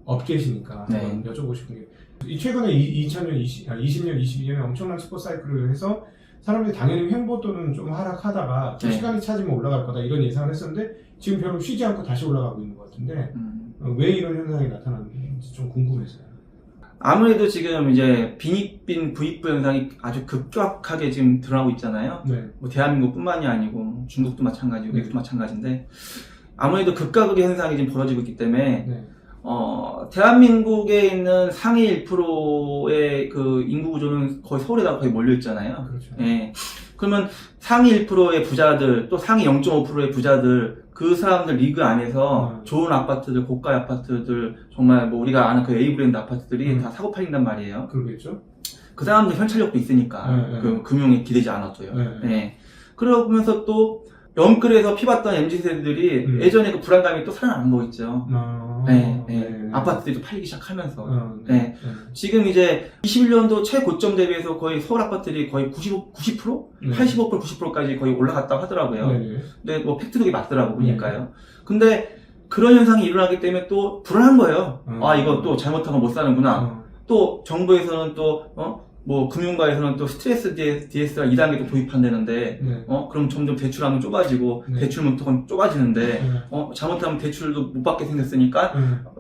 업계시니까 네. 한번 여쭤보고 싶은 게 이 최근에 2020년, 22년에 엄청난 슈퍼 사이클을 해서 사람들이 당연히 횡보또는 좀 하락하다가 좀 네. 시간이 차지면 올라갈 거다 이런 예상을 했었는데 지금 별로 쉬지 않고 다시 올라가고 있는 것 같은데 왜 이런 현상이 나타나는지 좀 궁금해서요. 아무래도 지금 이제 빈익빈 부익부 현상이 아주 급격하게 지금 드러나고 있잖아요. 네. 뭐 대한민국뿐만이 아니고 중국도 마찬가지고 네. 미국도 마찬가지인데 아무래도 극과 극의 현상이 지금 벌어지고 있기 때문에 네. 대한민국에 있는 상위 1%의 그 인구 구조는 거의 서울에다 거의 몰려 있잖아요. 그렇죠. 예. 그러면 상위 1%의 부자들 또 상위 0.5%의 부자들 그 사람들 리그 안에서 좋은 아파트들 고가 아파트들 정말 뭐 우리가 아는 그 A 브랜드 아파트들이 다 사고 팔린단 말이에요. 그러겠죠. 그 사람들 현찰력도 있으니까 그 금융에 기대지 않았어요. 예. 그러면서 또 영끌에서 피봤던 MZ세대들이 예전에 그 불안감이 또 살아나는 거 있죠. 아파트들도 팔리기 시작하면서. 지금 이제 21년도 최고점 대비해서 거의 서울 아파트들이 거의 90%? 85%, 90%까지 거의 올라갔다고 하더라고요. 근데 뭐 팩트도 맞더라고 보니까요. 근데 그런 현상이 일어나기 때문에 또 불안한 거예요. 아, 이거 또 잘못하면 못 사는구나. 또 정부에서는 또, 뭐 금융가에서는 또 스트레스 DSR 2단계 또 도입한다는데 그럼 점점 대출하면 좁아지고 대출 문턱은 좁아지는데 잘못하면 대출도 못 받게 생겼으니까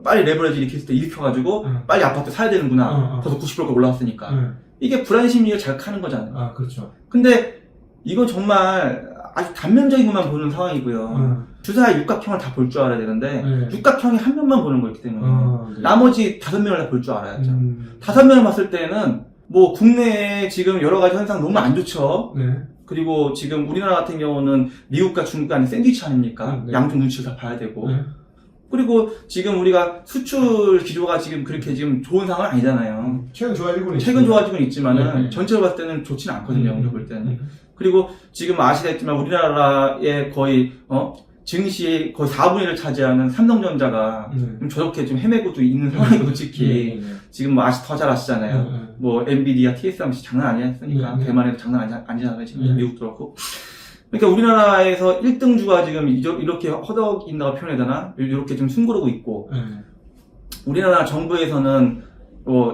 빨리 레버리지 일으켜가지고 빨리 아파트 사야 되는구나. 벌써 90%가 올라왔으니까 이게 불안 심리를 자극하는 거잖아요. 아, 그렇죠. 근데 이건 정말 아주 단면적인 것만 보는 상황이고요. 주사의 육각형을 다 볼 줄 알아야 되는데 육각형이 한 면만 보는 거기 때문에 나머지 5면을 다 볼 줄 알아야죠. 5면을 봤을 때는 뭐 국내에 지금 여러 가지 현상 너무 안 좋죠. 그리고 지금 우리나라 같은 경우는 미국과 중국 간의 샌드위치 아닙니까? 양쪽 눈치를 다 봐야 되고. 그리고 지금 우리가 수출 기조가 지금 그렇게 지금 좋은 상황은 아니잖아요. 최근 좋아지고는 있지만은 전체로 봤을 때는 좋지는 않거든요. 우리가 볼 때는. 그리고 지금 아시겠지만 우리나라의 거의 증시의 거의 4분의 1을 차지하는 삼성전자가 좀 저렇게 좀 헤매고도 있는 상황이고 솔직히 지금 뭐 더 잘 아시잖아요. 뭐 엔비디아, TSMC 장난 아니었으니까 대만에도 장난 아니잖아요. 지금 미국도 그렇고. 그러니까 우리나라에서 1등주가 지금 이렇게 허덕인다고 표현해야 되나? 이렇게 좀 숨고르고 있고 우리나라 정부에서는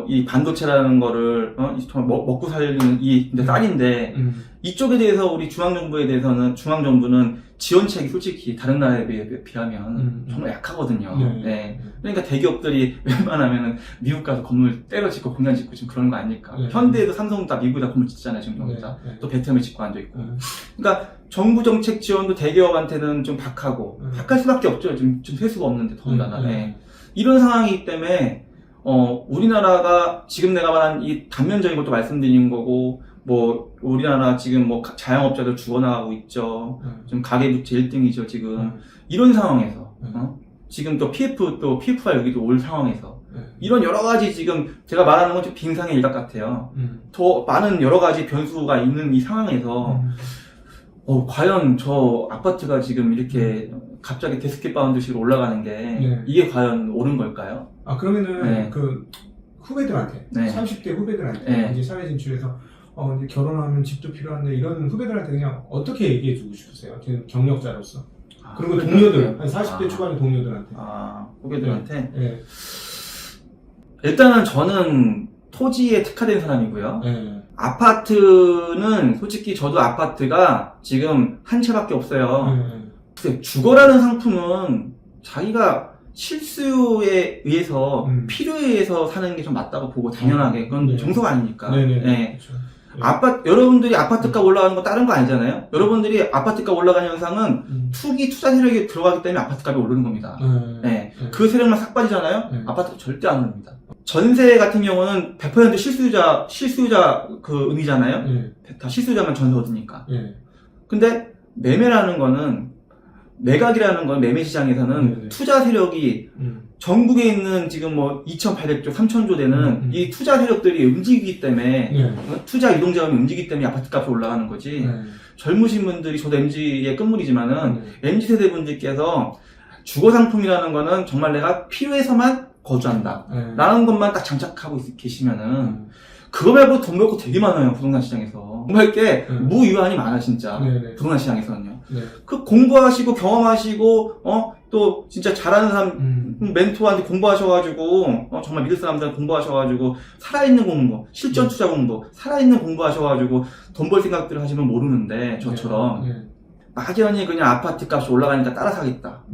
이 반도체라는 거를 정말 먹고 살리는 이 이제 쌀인데 이쪽에 대해서 우리 중앙정부는 지원책이 솔직히 다른 나라에 비하면 정말 약하거든요. 그러니까 대기업들이 웬만하면 미국 가서 건물 때려짓고 공장 짓고 지금 그러는 거 아닙니까? 현대에도 삼성도 다 미국에다 건물 짓잖아요. 지금 전부 다. 또 베트남에 짓고 앉아있고. 그러니까 정부 정책 지원도 대기업한테는 좀 박하고 박할 수밖에 없죠. 좀 세수가 없는데 더군다나. 이런 상황이기 때문에 우리나라가 지금 내가 말한 이 단면적인 것도 말씀드린 거고, 뭐, 우리나라 지금 뭐 자영업자들 죽어나가고 있죠. 지금 가계부채 1등이죠, 지금. 이런 상황에서, 지금 또 PF가 여기도 올 상황에서, 이런 여러 가지 지금 제가 말하는 건 좀 빙상의 일각 같아요. 더 많은 여러 가지 변수가 있는 이 상황에서, 과연 저 아파트가 지금 이렇게 갑자기 데스켓 바운드식으로 올라가는 게 이게 과연 옳은 걸까요? 아, 그러면은 그 후배들한테 30대 후배들한테 이제 사회 진출해서 이제 결혼하면 집도 필요한데 이런 후배들한테 그냥 어떻게 얘기해 주고 싶으세요? 지금 경력자로서. 그리고 동료들, 한 40대 초반의 동료들한테. 후배들한테? 네. 일단은 저는 토지에 특화된 사람이고요. 네. 아파트는 솔직히 저도 아파트가 지금 한 채밖에 없어요. 네. 주거라는 상품은 자기가 실수에 의해서 필요에 의해서 사는 게 좀 맞다고 보고 당연하게 그건 네. 정서가 아니니까. 네네. 네. 그렇죠. 네. 여러분들이 아파트값 올라가는 거 다른 거 아니잖아요. 여러분들이 아파트값 올라가는 현상은 투기 투자 세력이 들어가기 때문에 아파트값이 오르는 겁니다. 네. 그 세력만 싹 빠지잖아요. 아파트가 절대 안 오릅니다. 전세 같은 경우는 100% 실수요자 그 의미잖아요. 다 실수요자만 전세 얻으니까. 근데 매매라는 거는 매각이라는 건 매매 시장에서는 투자 세력이 전국에 있는 지금 뭐 2,800조, 3,000조 되는 이 투자 세력들이 움직이기 때문에 투자 유동 자금이 움직이기 때문에 아파트값이 올라가는 거지. 젊으신 분들이 저도 MZ의 끝물이지만은 MZ 세대 분들께서 주거 상품이라는 거는 정말 내가 필요해서만 거주한다. 라는 것만 딱 장착하고 계시면은 그거 말고 돈 벌고 되게 많아요, 부동산 시장에서. 정말 게 무유한이 많아, 진짜. 부동산 시장에서는요. 그 공부하시고 경험하시고, 또 진짜 잘하는 사람, 멘토한테 공부하셔가지고, 정말 믿을 사람들한테 공부하셔가지고, 살아있는 공부, 실전 투자 공부, 살아있는 공부하셔가지고, 돈 벌 생각들을 하시면 모르는데, 저처럼. 막연히 그냥 아파트 값이 올라가니까 따라 사겠다.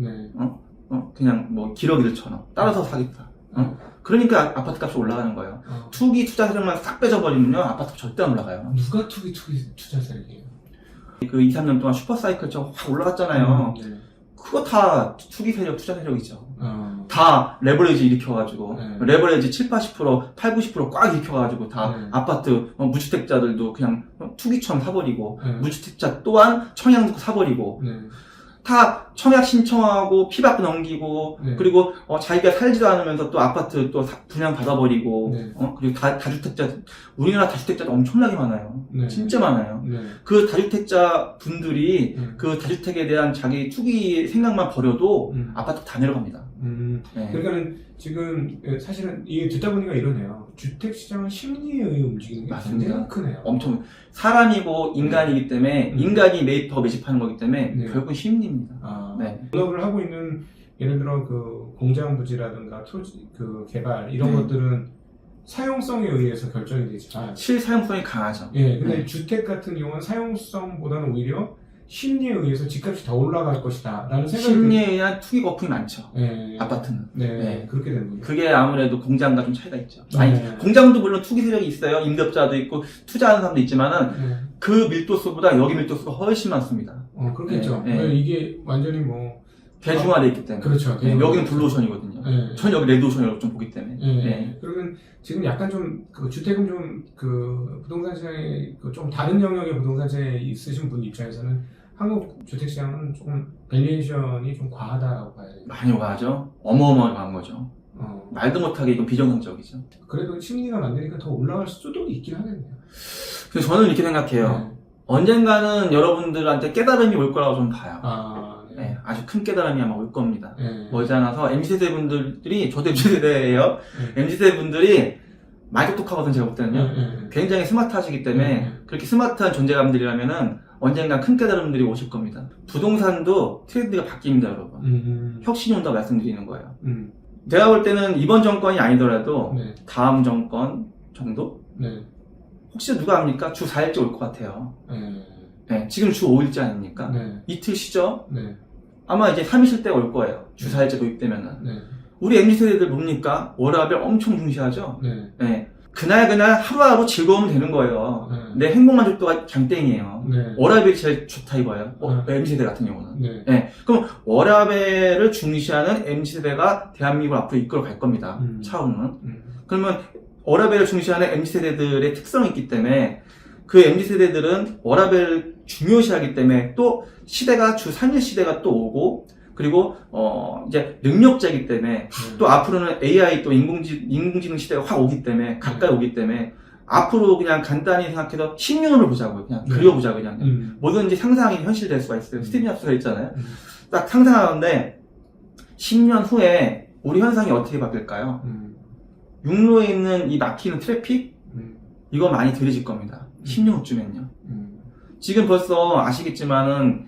그냥 뭐 기러기들처럼 따라서 사겠다. 그러니까 아파트 값이 올라가는 거예요. 투기 투자 세력만 싹 빼져버리면요 아파트 절대 안 올라가요. 누가 투기 투자 세력이에요? 그 2, 3년 동안 슈퍼사이클처럼 확 올라갔잖아요. 그거 다 투기 세력, 투자 세력이죠. 다 레버리지 일으켜가지고 레버리지 7, 80%, 8, 90% 꽉 일으켜가지고 다 아파트 무주택자들도 그냥 투기처럼 사버리고 무주택자 또한 청약 사버리고 다 청약 신청하고 피박 넘기고 그리고 자기가 살지도 않으면서 또 아파트 또 분양 받아버리고 그리고 다주택자 우리나라 다주택자도 엄청나게 많아요. 진짜 많아요. 그 다주택자 분들이 그 다주택에 대한 자기 투기 생각만 버려도 아파트 다 내려갑니다. 그러니까는 지금 사실은 이게 듣다 보니까 이러네요. 주택 시장은 심리에 의해 움직이는 게 맞습니다. 굉장히 크네요. 엄청 사람이고 인간이기 때문에 인간이 매입하고 매집하는 거기 때문에 결국은 심리입니다. 본업을 하고 있는 예를 들어 그 공장 부지라든가 토지 그 개발 이런 것들은 사용성에 의해서 결정이 되지만 실사용성이 강하죠. 근데 주택 같은 경우는 사용성보다는 오히려 심리에 의해서 집값이 더 올라갈 것이다 라는 생각이 심리에 의한 투기 거품이 많죠. 아파트는. 그렇게 되는 거죠. 그게 아무래도 공장과 좀 차이가 있죠. 아니 공장도 물론 투기 세력이 있어요. 임대업자도 있고 투자하는 사람도 있지만은 그 밀도수보다 여기 밀도수가 훨씬 많습니다. 그렇겠죠. 이게 완전히 뭐 대중화되어 있기 때문에. 그렇죠. 여기는 블루오션이거든요. 전 여기 레드오션이라고 좀 보기 때문에. 그러면 지금 약간 좀 그 주택은 좀 그 부동산 시장에 그 좀 다른 영역의 부동산 시장에 있으신 분 입장에서는 한국 주택 시장은 조금 밸류에이션이 좀 과하다라고 봐야 돼요. 많이 과하죠. 어마어마하게 과한 거죠. 말도 못하게 이건 비정상적이죠. 그래도 심리가 만드니까 더 올라갈 수도 있긴 하겠네요. 그래서 저는 이렇게 생각해요. 언젠가는 여러분들한테 깨달음이 올 거라고 좀 봐요. 아주 큰 깨달음이 아마 올 겁니다. 머지않아서 MZ세대 분들이, 저도 MZ세대예요. MZ세대 분들이 많이 똑똑하거든요, 제가 볼 때는요. 굉장히 스마트하시기 때문에 그렇게 스마트한 존재감들이라면은 언젠가 큰 깨달음들이 오실 겁니다. 부동산도 트렌드가 바뀝니다, 여러분. 혁신이 온다고 말씀드리는 거예요. 제가 볼 때는 이번 정권이 아니더라도 다음 정권 정도? 혹시 누가 압니까? 주 4일째 올 것 같아요. 지금 주 5일째 아닙니까? 이틀 쉬죠? 아마 이제 3일 쉴 때가 올 거예요. 주 4일째 도입되면은. 우리 MZ세대들 뭡니까? 워라밸 엄청 중시하죠? 그날 하루하루 즐거우면 되는 거예요. 내 행복만족도가 장땡이에요. 워라밸이 제일 좋다 이거예요. MZ세대 같은 경우는. 그럼 워라밸을 중시하는 MZ세대가 대한민국을 앞으로 이끌어 갈 겁니다. 차후는. 그러면 워라밸을 중시하는 MZ세대들의 특성이 있기 때문에 그 MZ세대들은 워라밸을 중요시하기 때문에 또 시대가 주 3일 시대가 또 오고 그리고 이제 능력자이기 때문에 또 앞으로는 AI 또 인공지능 시대가 확 오기 때문에 가까이 오기 때문에 앞으로 그냥 간단히 생각해서 10년을 보자고요. 그냥 그려보자 그냥 뭐든지 상상이 현실될 수가 있어요. 스티븐 잡스가 있잖아요. 딱 상상하는데 10년 후에 우리 현상이 어떻게 바뀔까요? 육로에 있는 이 막히는 트래픽 이거 많이 들으실 겁니다. 10년 후쯤엔요. 지금 벌써 아시겠지만은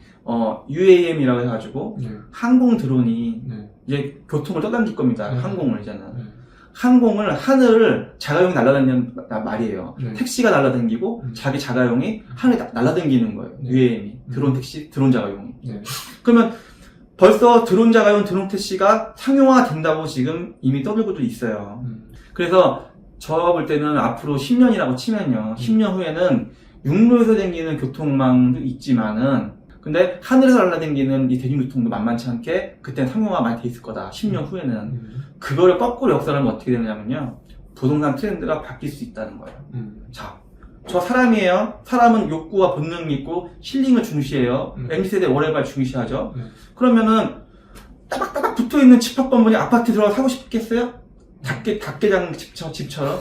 UAM이라고 해가지고 항공 드론이 네. 이제 교통을 떠당길 겁니다. 네. 항공을 이제는. 네. 항공을 하늘을 자가용이 날아다니는 말이에요. 네. 택시가 날아다니고 자기 자가용이 하늘에 날아다니는 거예요. 네. UAM이 드론 택시, 드론 자가용이. 네. 그러면 벌써 드론 자가용, 드론 택시가 상용화 된다고 지금 이미 떠들고도 있어요. 그래서 저 볼 때는 앞으로 10년이라고 치면요. 10년 후에는 육로에서 다니는 교통망도 있지만은 근데 하늘에서 날아다니는 이 대중교통도 만만치 않게 그때는 상용화 많이 돼 있을 거다. 10년 후에는. 그거를 거꾸로 역설하면 어떻게 되냐면요. 부동산 트렌드가 바뀔 수 있다는 거예요. 자, 저 사람이에요. 사람은 욕구와 본능이 있고 힐링을 중시해요. MZ세대 월요일 중시하죠. 그러면은 따박따박 붙어있는 집합건물이 아파트 들어가 사고 싶겠어요? 닭게장 집처럼?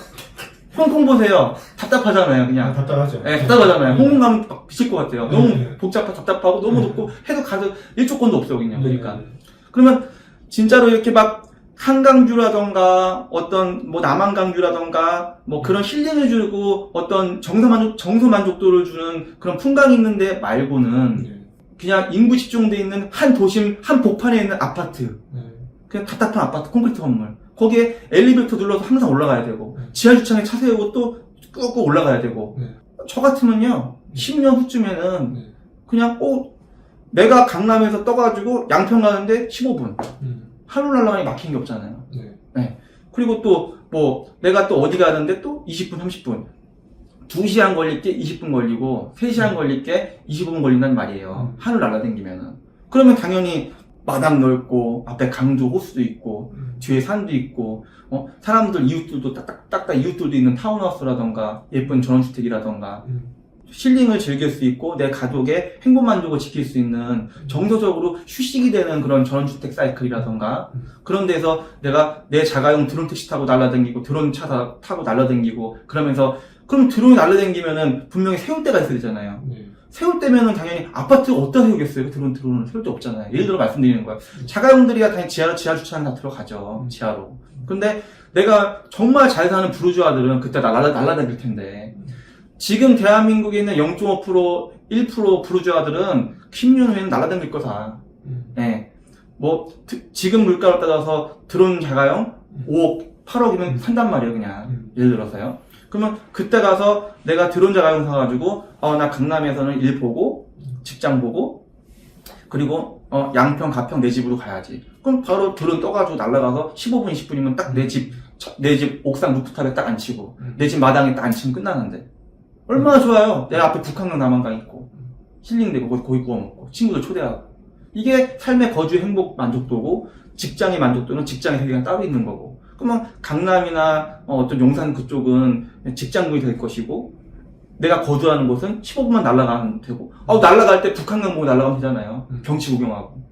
홍콩 보세요. 답답하잖아요, 그냥. 답답하죠. 네, 답답하잖아요. 홍콩 가면 막 미칠 것 같아요. 너무 네. 복잡하고 답답하고 너무 덥고 해도 가서 일조건도 없어요, 그냥. 네. 그러니까. 그러면 진짜로 이렇게 막 한강뷰라던가 어떤 뭐 남한강뷰라던가 뭐 그런 힐링을 주고 어떤 정서 만족도를 주는 그런 풍광이 있는데 말고는 그냥 인구 집중돼 있는 한 도심 한 복판에 있는 아파트. 그냥 답답한 아파트 콘크리트 건물. 거기에 엘리베이터 눌러서 항상 올라가야 되고 지하 주차장에 차 세우고 또 끄고 올라가야 되고 저 같으면요 10년 후쯤에는 그냥 내가 강남에서 떠가지고 양평 가는데 15분 하루 날아가니 막힌 게 없잖아요. 네. 그리고 또 뭐 내가 또 어디 가는데 또 20분 30분 2시간 걸릴 게 20분 걸리고 3시간 걸릴 게 25분 걸린다는 말이에요. 하늘 날아다니면은. 그러면 당연히 마당 넓고 앞에 강도 호수도 있고 뒤에 산도 있고 사람들 이웃들도 딱딱 이웃들도 있는 타운하우스라던가 예쁜 전원주택이라던가 힐링을 즐길 수 있고 내 가족의 행복 만족을 지킬 수 있는 정서적으로 휴식이 되는 그런 전원주택 사이클이라던가 그런 데서 내가 내 자가용 드론 택시 타고 날아다니고 드론 차 타고 날아다니고 그러면서 그럼 드론이 날아다니면은 분명히 세울 때가 있어야 되잖아요. 세울 때면은 당연히 아파트 어디다 세우겠어요? 드론을 세울 데 없잖아요. 예를 들어 말씀드리는 거야. 자가용들이야 당연히 지하 주차장 다 들어가죠. 지하로. 근데 내가 정말 잘 사는 부르주아들은 그때 날아다닐 텐데 지금 대한민국에 있는 0.5% 1% 부르주아들은 10년 후에는 날아다닐 거다. 네. 뭐 지금 물가로 따져서 드론 자가용 5억 8억이면 산단 말이에요. 그냥 예를 들어서요. 그러면 그때 가서 내가 드론 자가용 사가지고 나 강남에서는 일 보고 직장 보고 그리고 양평 가평 내 집으로 가야지. 그럼 바로 드론 떠가지고 날아가서 15분 20분이면 딱 내 집 옥상 루프탑에 딱 앉히고 내 집 마당에 딱 앉히면 끝나는데 얼마나 좋아요. 내 앞에 북한강 남한강 있고 힐링되고 고기 구워 먹고 친구들 초대하고 이게 삶의 거주 행복 만족도고 직장의 만족도는 직장의 세계가 따로 있는 거고 그러면 강남이나 어떤 용산 그쪽은 직장군이 될 것이고 내가 거주하는 곳은 15분만 날아가면 되고 날아갈 때 북한강 보고 날아가면 되잖아요. 경치 구경하고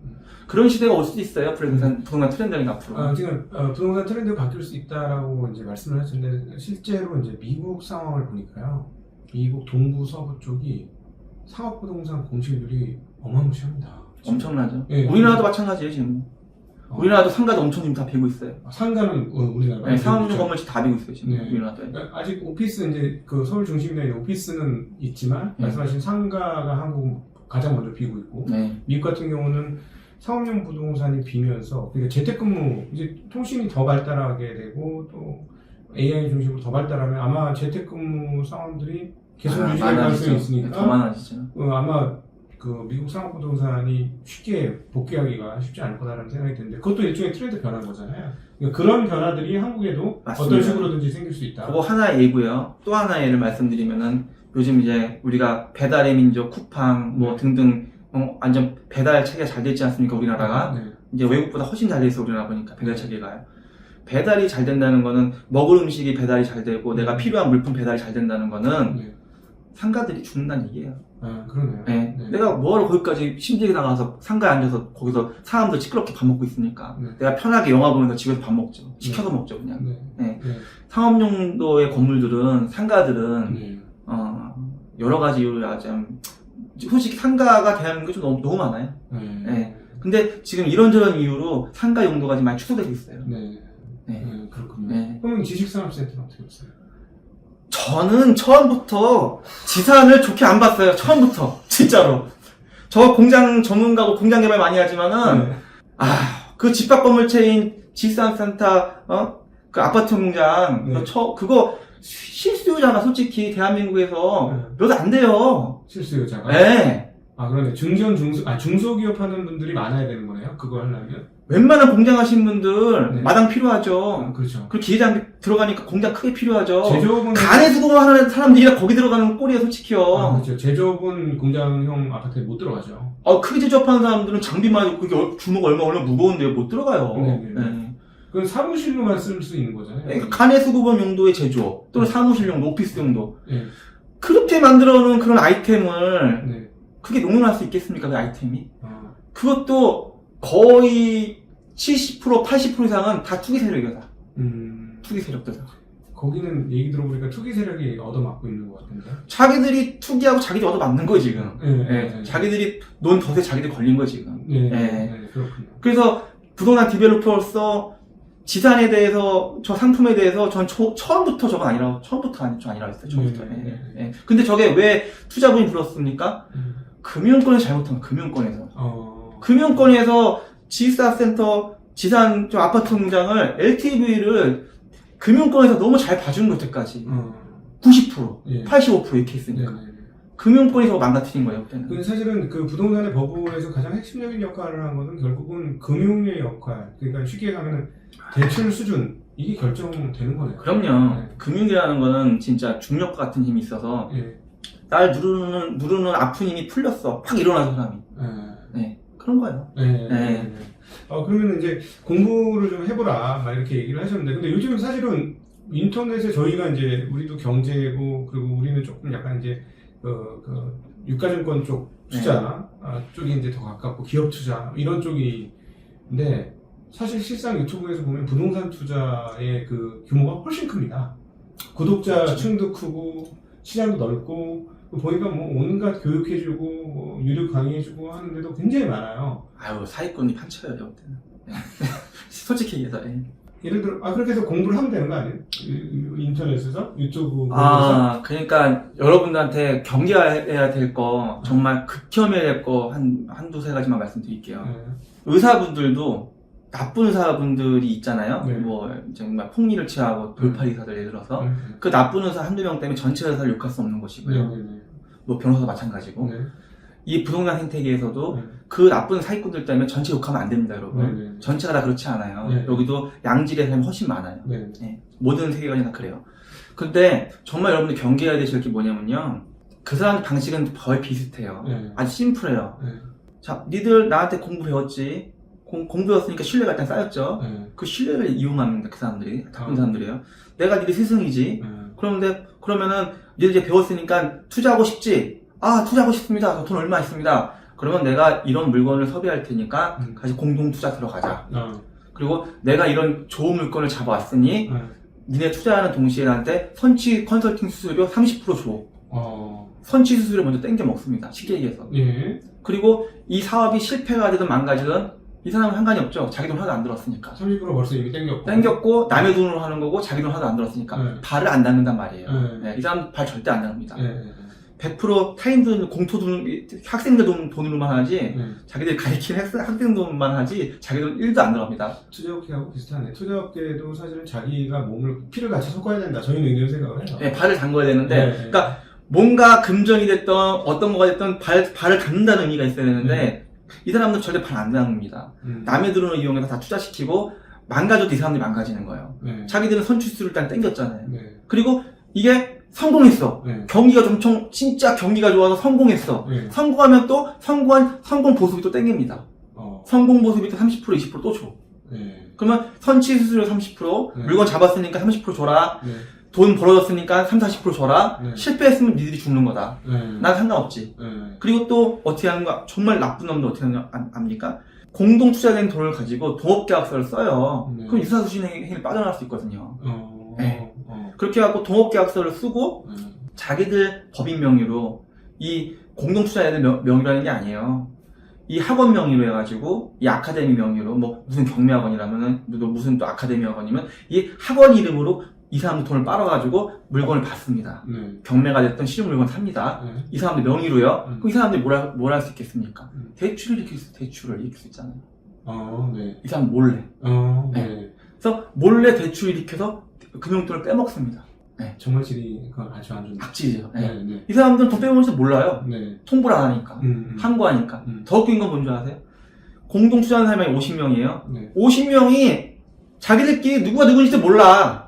그런 시대가 올 수도 있어요. 부동산 트렌드는 앞으로. 지금 부동산 트렌드가 바뀔 수 있다라고 이제 말씀을 하셨는데 실제로 이제 미국 상황을 보니까요. 미국 동부 서부 쪽이 상업부동산 공실률이 어마무시합니다. 엄청나죠. 예, 우리나라도 마찬가지예요 지금. 우리나라도 상가도 엄청 지금 다 비고 있어요. 상가는 우리나라. 네, 상업용 건물씩 다 비고 있어요 지금. 네. 우리나라도. 아직 오피스 이제 그 서울 중심에 있는 오피스는 있지만 말씀하신 상가가 한국 가장 먼저 비고 있고 미국 같은 경우는 상업용 부동산이 비면서 그러니까 재택근무 이제 통신이 더 발달하게 되고 또 AI 중심으로 더 발달하면 아마 재택근무 사원들이 계속 유지될 가능성이 있으니까 더 많아지죠. 아마 그 미국 상업부동산이 쉽게 복귀하기가 쉽지 않을 거다라는 생각이 드는데 그것도 일종의 트렌드 변화인 거잖아요. 그러니까 그런 변화들이 한국에도 맞습니다. 어떤 식으로든지 생길 수 있다. 그거 하나의 예고요. 또 하나의 예를 말씀드리면은 요즘 이제 우리가 배달의 민족, 쿠팡 뭐 등등 완전 배달 체계가 잘 돼 있지 않습니까? 우리나라가 이제 외국보다 훨씬 잘 돼 있어 우리나라 보니까 배달 체계가요. 배달이 잘 된다는 거는 먹을 음식이 배달이 잘 되고 내가 필요한 물품 배달이 잘 된다는 거는 상가들이 죽는다는 얘기예요. 그러네요. 네. 내가 뭐하러 거기까지 심지게 나가서 상가에 앉아서 거기서 사람들 시끄럽게 밥 먹고 있으니까 내가 편하게 영화 보면서 집에서 밥 먹죠. 시켜서 먹죠 그냥. 상업용도의 건물들은 상가들은 여러 가지 이유로 좀 솔직히 상가가 대한민국에 좀 너무 많아요. 근데 지금 이런저런 이유로 상가 용도가 지금 많이 축소되고 있어요. 그렇군요. 그럼 지식산업센터는 어떻게 했어요? 저는 처음부터 지산을 좋게 안 봤어요. 처음부터 진짜로 저 공장 전문가고 공장 개발 많이 하지만은 네. 그 집합 건물 체인 지산센터 그 아파트 공장 네. 그거 실수요자가 솔직히 대한민국에서 네. 몇 안 돼요. 실수요자가. 네. 그러네. 중소기업 하는 분들이 많아야 되는 거네요. 그거 하려면. 웬만한 공장 하신 분들 네. 마당 필요하죠. 그렇죠. 그 기계장 들어가니까 공장 크게 필요하죠. 제조업은 간에 수공을 하는 사람들이 거기 들어가는 꼴이에요, 솔직히요. 그렇죠. 제조업은 공장형 아파트에 못 들어가죠. 크게 제조업하는 사람들은 장비만 있고 그게 주먹 얼마 무거운데요, 못 들어가요. 네. 네. 그건 사무실로만 쓸 수 있는 거잖아요. 그러니까 간의 수급원 용도의 제조업 또는 사무실 용도, 오피스 용도 네. 그렇게 만들어 놓은 그런 아이템을 네. 그게 농락할 수 있겠습니까, 그 아이템이? 그것도 거의 70%, 80% 이상은 다 투기 세력이다. 투기 세력들다. 거기는 얘기 들어보니까 투기 세력이 얻어맞고 있는 것 같은데. 자기들이 투기하고 자기들이 얻어맞는 거예요, 지금. 네. 자기들이 논 덫에 자기들이 걸린 거예요, 지금. 네. 그렇군요. 그래서 부동산 디벨로퍼로서 지산에 대해서, 저 상품에 대해서 전 처음부터 저건 아니라고, 처음부터 아니라고 했어요, 처음부터. 네. 근데 저게 왜 투자분이 불었습니까? 금융권에서 잘못한 거예요, 금융권에서. 금융권에서 지사센터, 지산 저 아파트 공장을 LTV를 금융권에서 너무 잘 봐준 거 여태까지. 90%, 예. 85% 이렇게 했으니까. 금융권이 저거 망가뜨린 거예요, 그때는. 근데 사실은 그 부동산의 버블에서 가장 핵심적인 역할을 한 것은 결국은 금융의 역할. 그러니까 쉽게 가면은 대출 수준, 이게 결정되는 거네요. 그럼요. 네. 금융이라는 거는 진짜 중력과 같은 힘이 있어서 예. 날 누르는 아픈 힘이 풀렸어. 확 일어나서 사람이. 네. 그런 거예요. 네. 그러면 이제 공부를 좀 해보라, 막 이렇게 얘기를 하셨는데, 근데 요즘 사실은 인터넷에 저희가 이제 우리도 경제고, 그리고 우리는 조금 약간 이제 유가증권 쪽 투자 쪽이 이제 더 가깝고, 기업 투자 이런 쪽인데, 사실 실상 유튜브에서 보면 부동산 투자의 그 규모가 훨씬 큽니다. 구독자 층도 크고 시장도 넓고 보니까 뭐 온갖 교육해주고 뭐 유료 강의해주고 하는데도 굉장히 많아요. 사기꾼이 판쳐요, 저 때는. 솔직히 얘기해서. 예를 들어 그렇게 해서 공부를 하면 되는 거 아니에요? 인터넷에서 유튜브 보면서. 그러니까 여러분들한테 경계해야 될 거 정말 극혐해야 될 거 한두 세 가지만 말씀드릴게요. 의사분들도 나쁜 의사분들이 있잖아요. 네. 뭐 정말 폭리를 취하고 돌팔 의사들 예를 들어서 그 나쁜 의사 한두 명 때문에 전체 의사를 욕할 수 없는 것이고요. 뭐 변호사도 마찬가지고 이 부동산 생태계에서도 그 나쁜 사기꾼들 때문에 전체 욕하면 안 됩니다, 여러분. 전체가 다 그렇지 않아요. 여기도 양질의 사람이 훨씬 많아요. 모든 세계관이 다 그래요. 근데 정말 여러분들 경계해야 되실 게 뭐냐면요, 그 사람 방식은 거의 비슷해요. 아주 심플해요. 자, 니들 나한테 공부 배웠지? 공부 배웠으니까 신뢰가 일단 쌓였죠. 그 신뢰를 이용합니다, 그 사람들이. 나쁜 사람들이에요. 내가 니들 스승이지. 그러면은 니들 이제 배웠으니까 투자하고 싶지? 투자하고 싶습니다. 돈 얼마 있습니다. 그러면 내가 이런 물건을 섭외할 테니까 같이 공동 투자 들어가자. 그리고 내가 이런 좋은 물건을 잡아왔으니 니네 투자하는 동시에 나한테 선취 컨설팅 수수료 30% 줘. 선취 수수료 먼저 땡겨 먹습니다, 쉽게 얘기해서. 그리고 이 사업이 실패가 되든 망가지든 이 사람은 상관이 없죠. 자기 돈 하나도 안 들었으니까. 30% 벌써 이미 땡겼고. 땡겼고 남의 돈으로 하는 거고 자기 돈 하나도 안 들었으니까 발을 안 닿는단 말이에요. 이 사람 발 절대 안 닿습니다. 100% 타인 돈, 공토 돈, 학생들 돈으로만 하지 자기들이 가르치는 학생 돈만 하지 자기 돈 1도 안 들어갑니다. 투자업계하고 비슷하네. 투자업계도 사실은 자기가 피를 같이 섞어야 된다. 저희는 이런 생각을 해요. 발을 담궈야 되는데 그러니까 뭔가 금전이 됐던 어떤 거가 됐던 발을 닿는다는 의미가 있어야 되는데 이 사람들 절대 발 안 닿습니다. 남의 돈을 이용해서 다 투자시키고 망가져도 이 사람들이 망가지는 거예요. 자기들은 선취수를 일단 땡겼잖아요. 그리고 이게 성공했어. 경기가 엄청 진짜 경기가 좋아서 성공했어. 성공하면 또 성공 보수비 또 땡깁니다. 성공 보수비 또 30% 20% 또 줘. 그러면 선취 수수료 30% 물건 잡았으니까 30% 줘라. 돈 벌어졌으니까 30-40% 줘라. 실패했으면 니들이 죽는 거다. 난 상관없지. 그리고 또 어떻게 하는 거야? 정말 나쁜 놈들 어떻게 하는 거 압니까? 공동 투자된 돈을 가지고 동업계약서를 써요. 그럼 유사수신행위에 빠져나갈 수 있거든요. 그렇게 해갖고 동업계약서를 쓰고 자기들 법인 명의로 이 공동 투자자들 명의라는 게 아니에요. 이 학원 명의로 해가지고 이 아카데미 명의로 뭐 무슨 경매학원이라면은 무슨 또 아카데미 학원이면 이 학원 이름으로 이 사람들 돈을 빨아가지고 물건을 받습니다. 경매가 됐던 실용 물건 삽니다. 이 사람들 명의로요. 그럼 이 사람들이 뭘 할 수 있겠습니까? 대출을 일으킬 수 있잖아요. 네. 이 사람 몰래. 네. 그래서 몰래 대출을 일으켜서 금융돈을 빼먹습니다. 정말 질이 아주 안 좋은. 악질이에요. 네. 네. 이 사람들은 돈 빼먹는지 몰라요. 네. 통보를 안 하니까. 항고하니까. 더 웃긴 건 뭔지 아세요? 공동 투자하는 사람이 50명이에요. 네. 50명이 자기들끼리 누가 누군지도 몰라.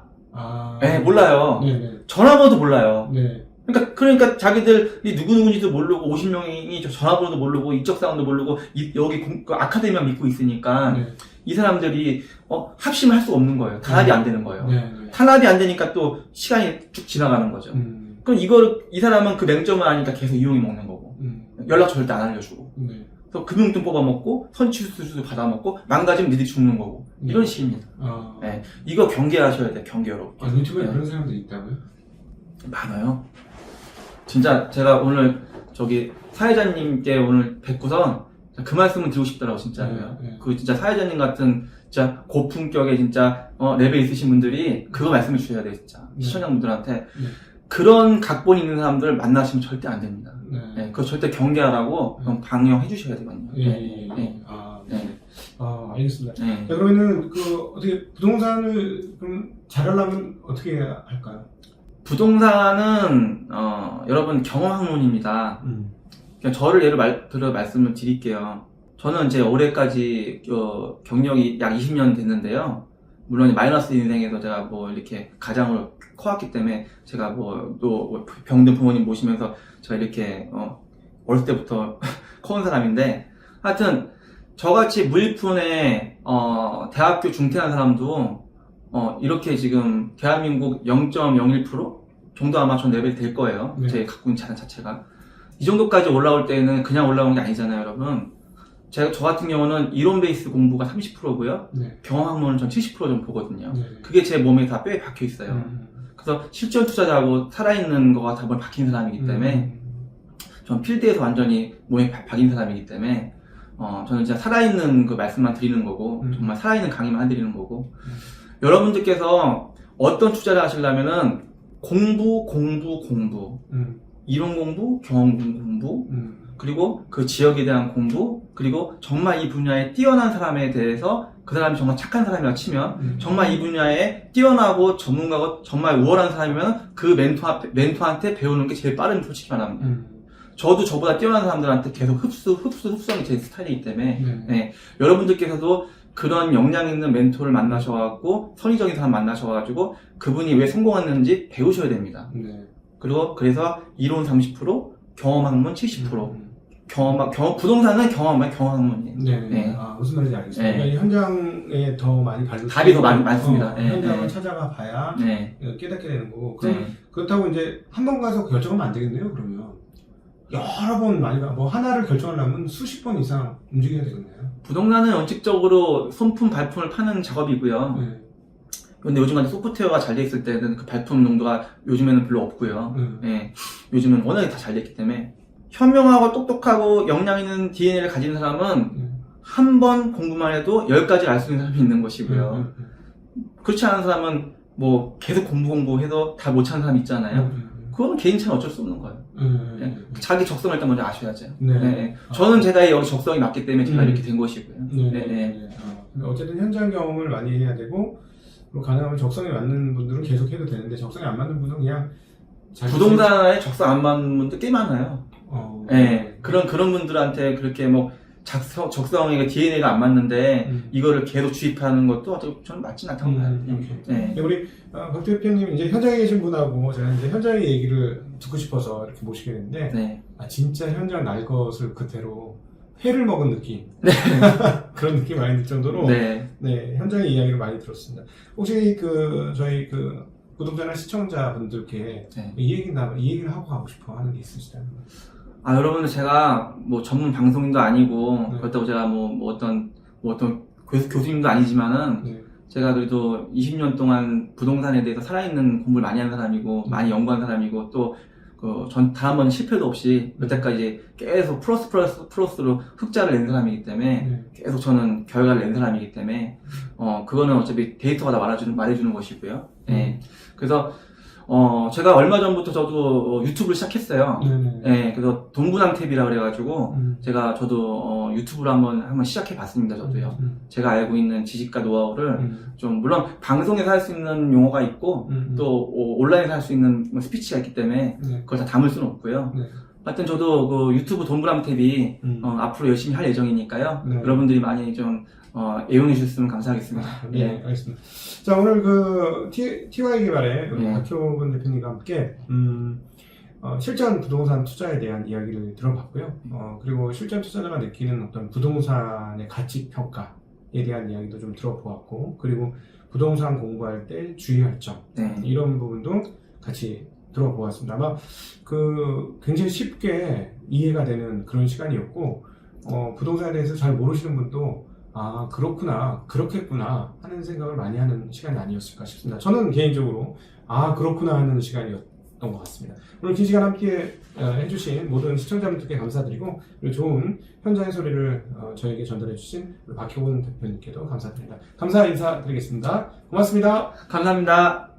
몰라요. 네. 전화번호도 몰라요. 네. 그러니까 자기들이 누군지도 모르고 50명이 전화번호도 모르고 이적 사항도 모르고 여기 그 아카데미만 믿고 있으니까 네. 이 사람들이 합심을 할 수가 없는 거예요. 단합이 안 되는 거예요. 네. 탄압이 안 되니까 또 시간이 쭉 지나가는 거죠. 그럼 이 사람은 그 맹점을 하니까 계속 이용해 먹는 거고, 연락 절대 안 알려주고, 네. 또 금융돈 뽑아먹고, 선취수수도 받아먹고, 망가지면 니들이 죽는 거고, 이런 식입니다. 네. 이거 경계하셔야 돼요, 경계 여러분. 유튜브에 네. 그런 사람들이 있다고요? 많아요. 진짜 제가 오늘 사회자님께 오늘 뵙고선 그 말씀을 드리고 싶더라고, 진짜로요. 네. 그 진짜 사회자님 같은 진짜 고품격의 진짜 레벨 있으신 분들이 그거 말씀을 주셔야 돼요, 진짜. 시청자분들한테. 그런 각본 있는 사람들 만나시면 절대 안 됩니다. 네, 그거 절대 경계하라고 방영해 주셔야 되거든요. 네. 알겠습니다. 자, 그러면은 어떻게 부동산을 그럼 잘하려면 어떻게 해야 할까요? 부동산은 여러분 경험 학문입니다. 그냥 저를 예를 들어 말씀을 드릴게요. 저는 이제 올해까지 경력이 약 20년 됐는데요. 물론 마이너스 인생에서 제가 이렇게 가장으로 커왔기 때문에 제가 또 병든 부모님 모시면서 제가 이렇게 어렸을 때부터 커온 사람인데, 하여튼 저같이 무일푼에 대학교 중퇴한 사람도 이렇게 지금 대한민국 0.01% 정도 아마 전 레벨이 될 거예요. 네. 제 갖고 있는 자산 자체가 이 정도까지 올라올 때는 그냥 올라오는 게 아니잖아요, 여러분. 저 같은 경우는 이론 베이스 공부가 30%고요. 네. 경험 학문은 전 70% 정도 보거든요. 네. 그게 제 몸에 다 뼈에 박혀 있어요. 그래서 실전 투자자하고 살아있는 거가 다 몸에 박힌 사람이기 때문에 전 필드에서 완전히 몸에 박인 사람이기 때문에 저는 진짜 살아있는 그 말씀만 드리는 거고 정말 살아있는 강의만 해드리는 거고 여러분들께서 어떤 투자를 하시려면은 공부 이론 공부, 경험 공부 그리고 그 지역에 대한 공부, 그리고 정말 이 분야에 뛰어난 사람에 대해서 그 사람이 정말 착한 사람이라 치면 정말 이 분야에 뛰어나고 전문가고 정말 우월한 사람이면 그 멘토한테 배우는 게 제일 빠른, 솔직히 말하면. 저도 저보다 뛰어난 사람들한테 계속 흡수하는 제 스타일이기 때문에 네. 여러분들께서도 그런 역량 있는 멘토를 만나셔가지고 선의적인 사람 만나셔가지고 그분이 왜 성공했는지 배우셔야 됩니다. 그리고 그래서 이론 30%, 경험 학문 70%. 부동산은 경험 학문이에요. 네. 무슨 말인지 알겠습니다. 네. 그러니까 현장에 더 많이 답이 더 많습니다. 현장을 찾아가 봐야 깨닫게 되는 거고. 그럼 그렇다고 이제 한 번 가서 결정하면 안 되겠네요, 그러면. 여러 번 많이 하나를 결정하려면 수십 번 이상 움직여야 되겠네요. 부동산은 원칙적으로 손품, 발품을 파는 작업이고요. 근데 요즘 같은 소프트웨어가 잘 돼 있을 때는 그 발품 농도가 요즘에는 별로 없고요. 요즘은 워낙에 다 잘 됐기 때문에 현명하고 똑똑하고 역량 있는 DNA를 가진 사람은 한 번 공부만 해도 10가지 알 수 있는 사람이 있는 것이고요. 그렇지 않은 사람은 계속 공부해도 다 못 찾는 사람이 있잖아요. 그거는 개인차는 어쩔 수 없는 거예요. 자기 적성을 일단 먼저 아셔야죠. 저는 제가 여기 적성이 맞기 때문에 제가 이렇게 된 것이고요. 어쨌든 현장 경험을 많이 해야 되고, 그리고 가능하면 적성에 맞는 분들은 계속 해도 되는데, 적성에 안 맞는 분은 그냥 부동산에 적성 안 맞는 분들 꽤 많아요. 그런 분들한테 그렇게 적성에 DNA가 안 맞는데 이거를 계속 주입하는 것도 저는 맞진 않다고 봐요. 우리 박 대표님 이제 현장에 계신 분하고 제가 이제 현장의 얘기를 듣고 싶어서 이렇게 모시게 됐는데 진짜 현장 날 것을 그대로 회를 먹은 느낌 그런 느낌 많이 들 정도로 현장의 이야기를 많이 들었습니다. 혹시 저희 구독자나 시청자분들께 이 얘기를 하고 가고 싶어 하는 게 있으시다면? 여러분들 제가 전문 방송인도 아니고 그렇다고 제가 어떤 교수님도 아니지만은 제가 그래도 20년 동안 부동산에 대해서 살아있는 공부를 많이 한 사람이고 많이 연구한 사람이고 또 전 단 한 번 실패도 없이 여태까지 계속 플러스로 흑자를 낸 사람이기 때문에 계속 저는 결과를 낸 사람이기 때문에 그거는 어차피 데이터가 다 말해주는 것이고요. 그래서 제가 얼마 전부터 저도 유튜브를 시작했어요. 네네. 예, 그래서 동부남 탭이라 그래가지고 저도 유튜브를 한번 시작해봤습니다. 저도요. 제가 알고 있는 지식과 노하우를 좀 물론 방송에서 할 수 있는 용어가 있고 또 온라인에서 할 수 있는 스피치가 있기 때문에 네. 그걸 다 담을 수는 없고요. 네. 하여튼 저도 그 유튜브 동부남 탭이 앞으로 열심히 할 예정이니까요. 네. 여러분들이 많이 좀 애용해 주셨으면 감사하겠습니다. 네, 예. 알겠습니다. 자, 오늘 그 TY 개발의 우리 예. 박효근 대표님과 함께 실전 부동산 투자에 대한 이야기를 들어봤고요. 그리고 실전 투자자가 느끼는 어떤 부동산의 가치 평가에 대한 이야기도 좀 들어보았고, 그리고 부동산 공부할 때 주의할 점, 네. 이런 부분도 같이 들어보았습니다. 아마 굉장히 쉽게 이해가 되는 그런 시간이었고, 부동산에 대해서 잘 모르시는 분도 아, 그렇구나, 그렇겠구나 하는 생각을 많이 하는 시간이 아니었을까 싶습니다. 저는 개인적으로 아, 그렇구나 하는 시간이었던 것 같습니다. 오늘 긴 시간 함께 해주신 모든 시청자분들께 감사드리고, 그리고 좋은 현장의 소리를 저에게 전달해주신 우리 박효근 대표님께도 감사드립니다. 감사 인사드리겠습니다. 고맙습니다. 감사합니다.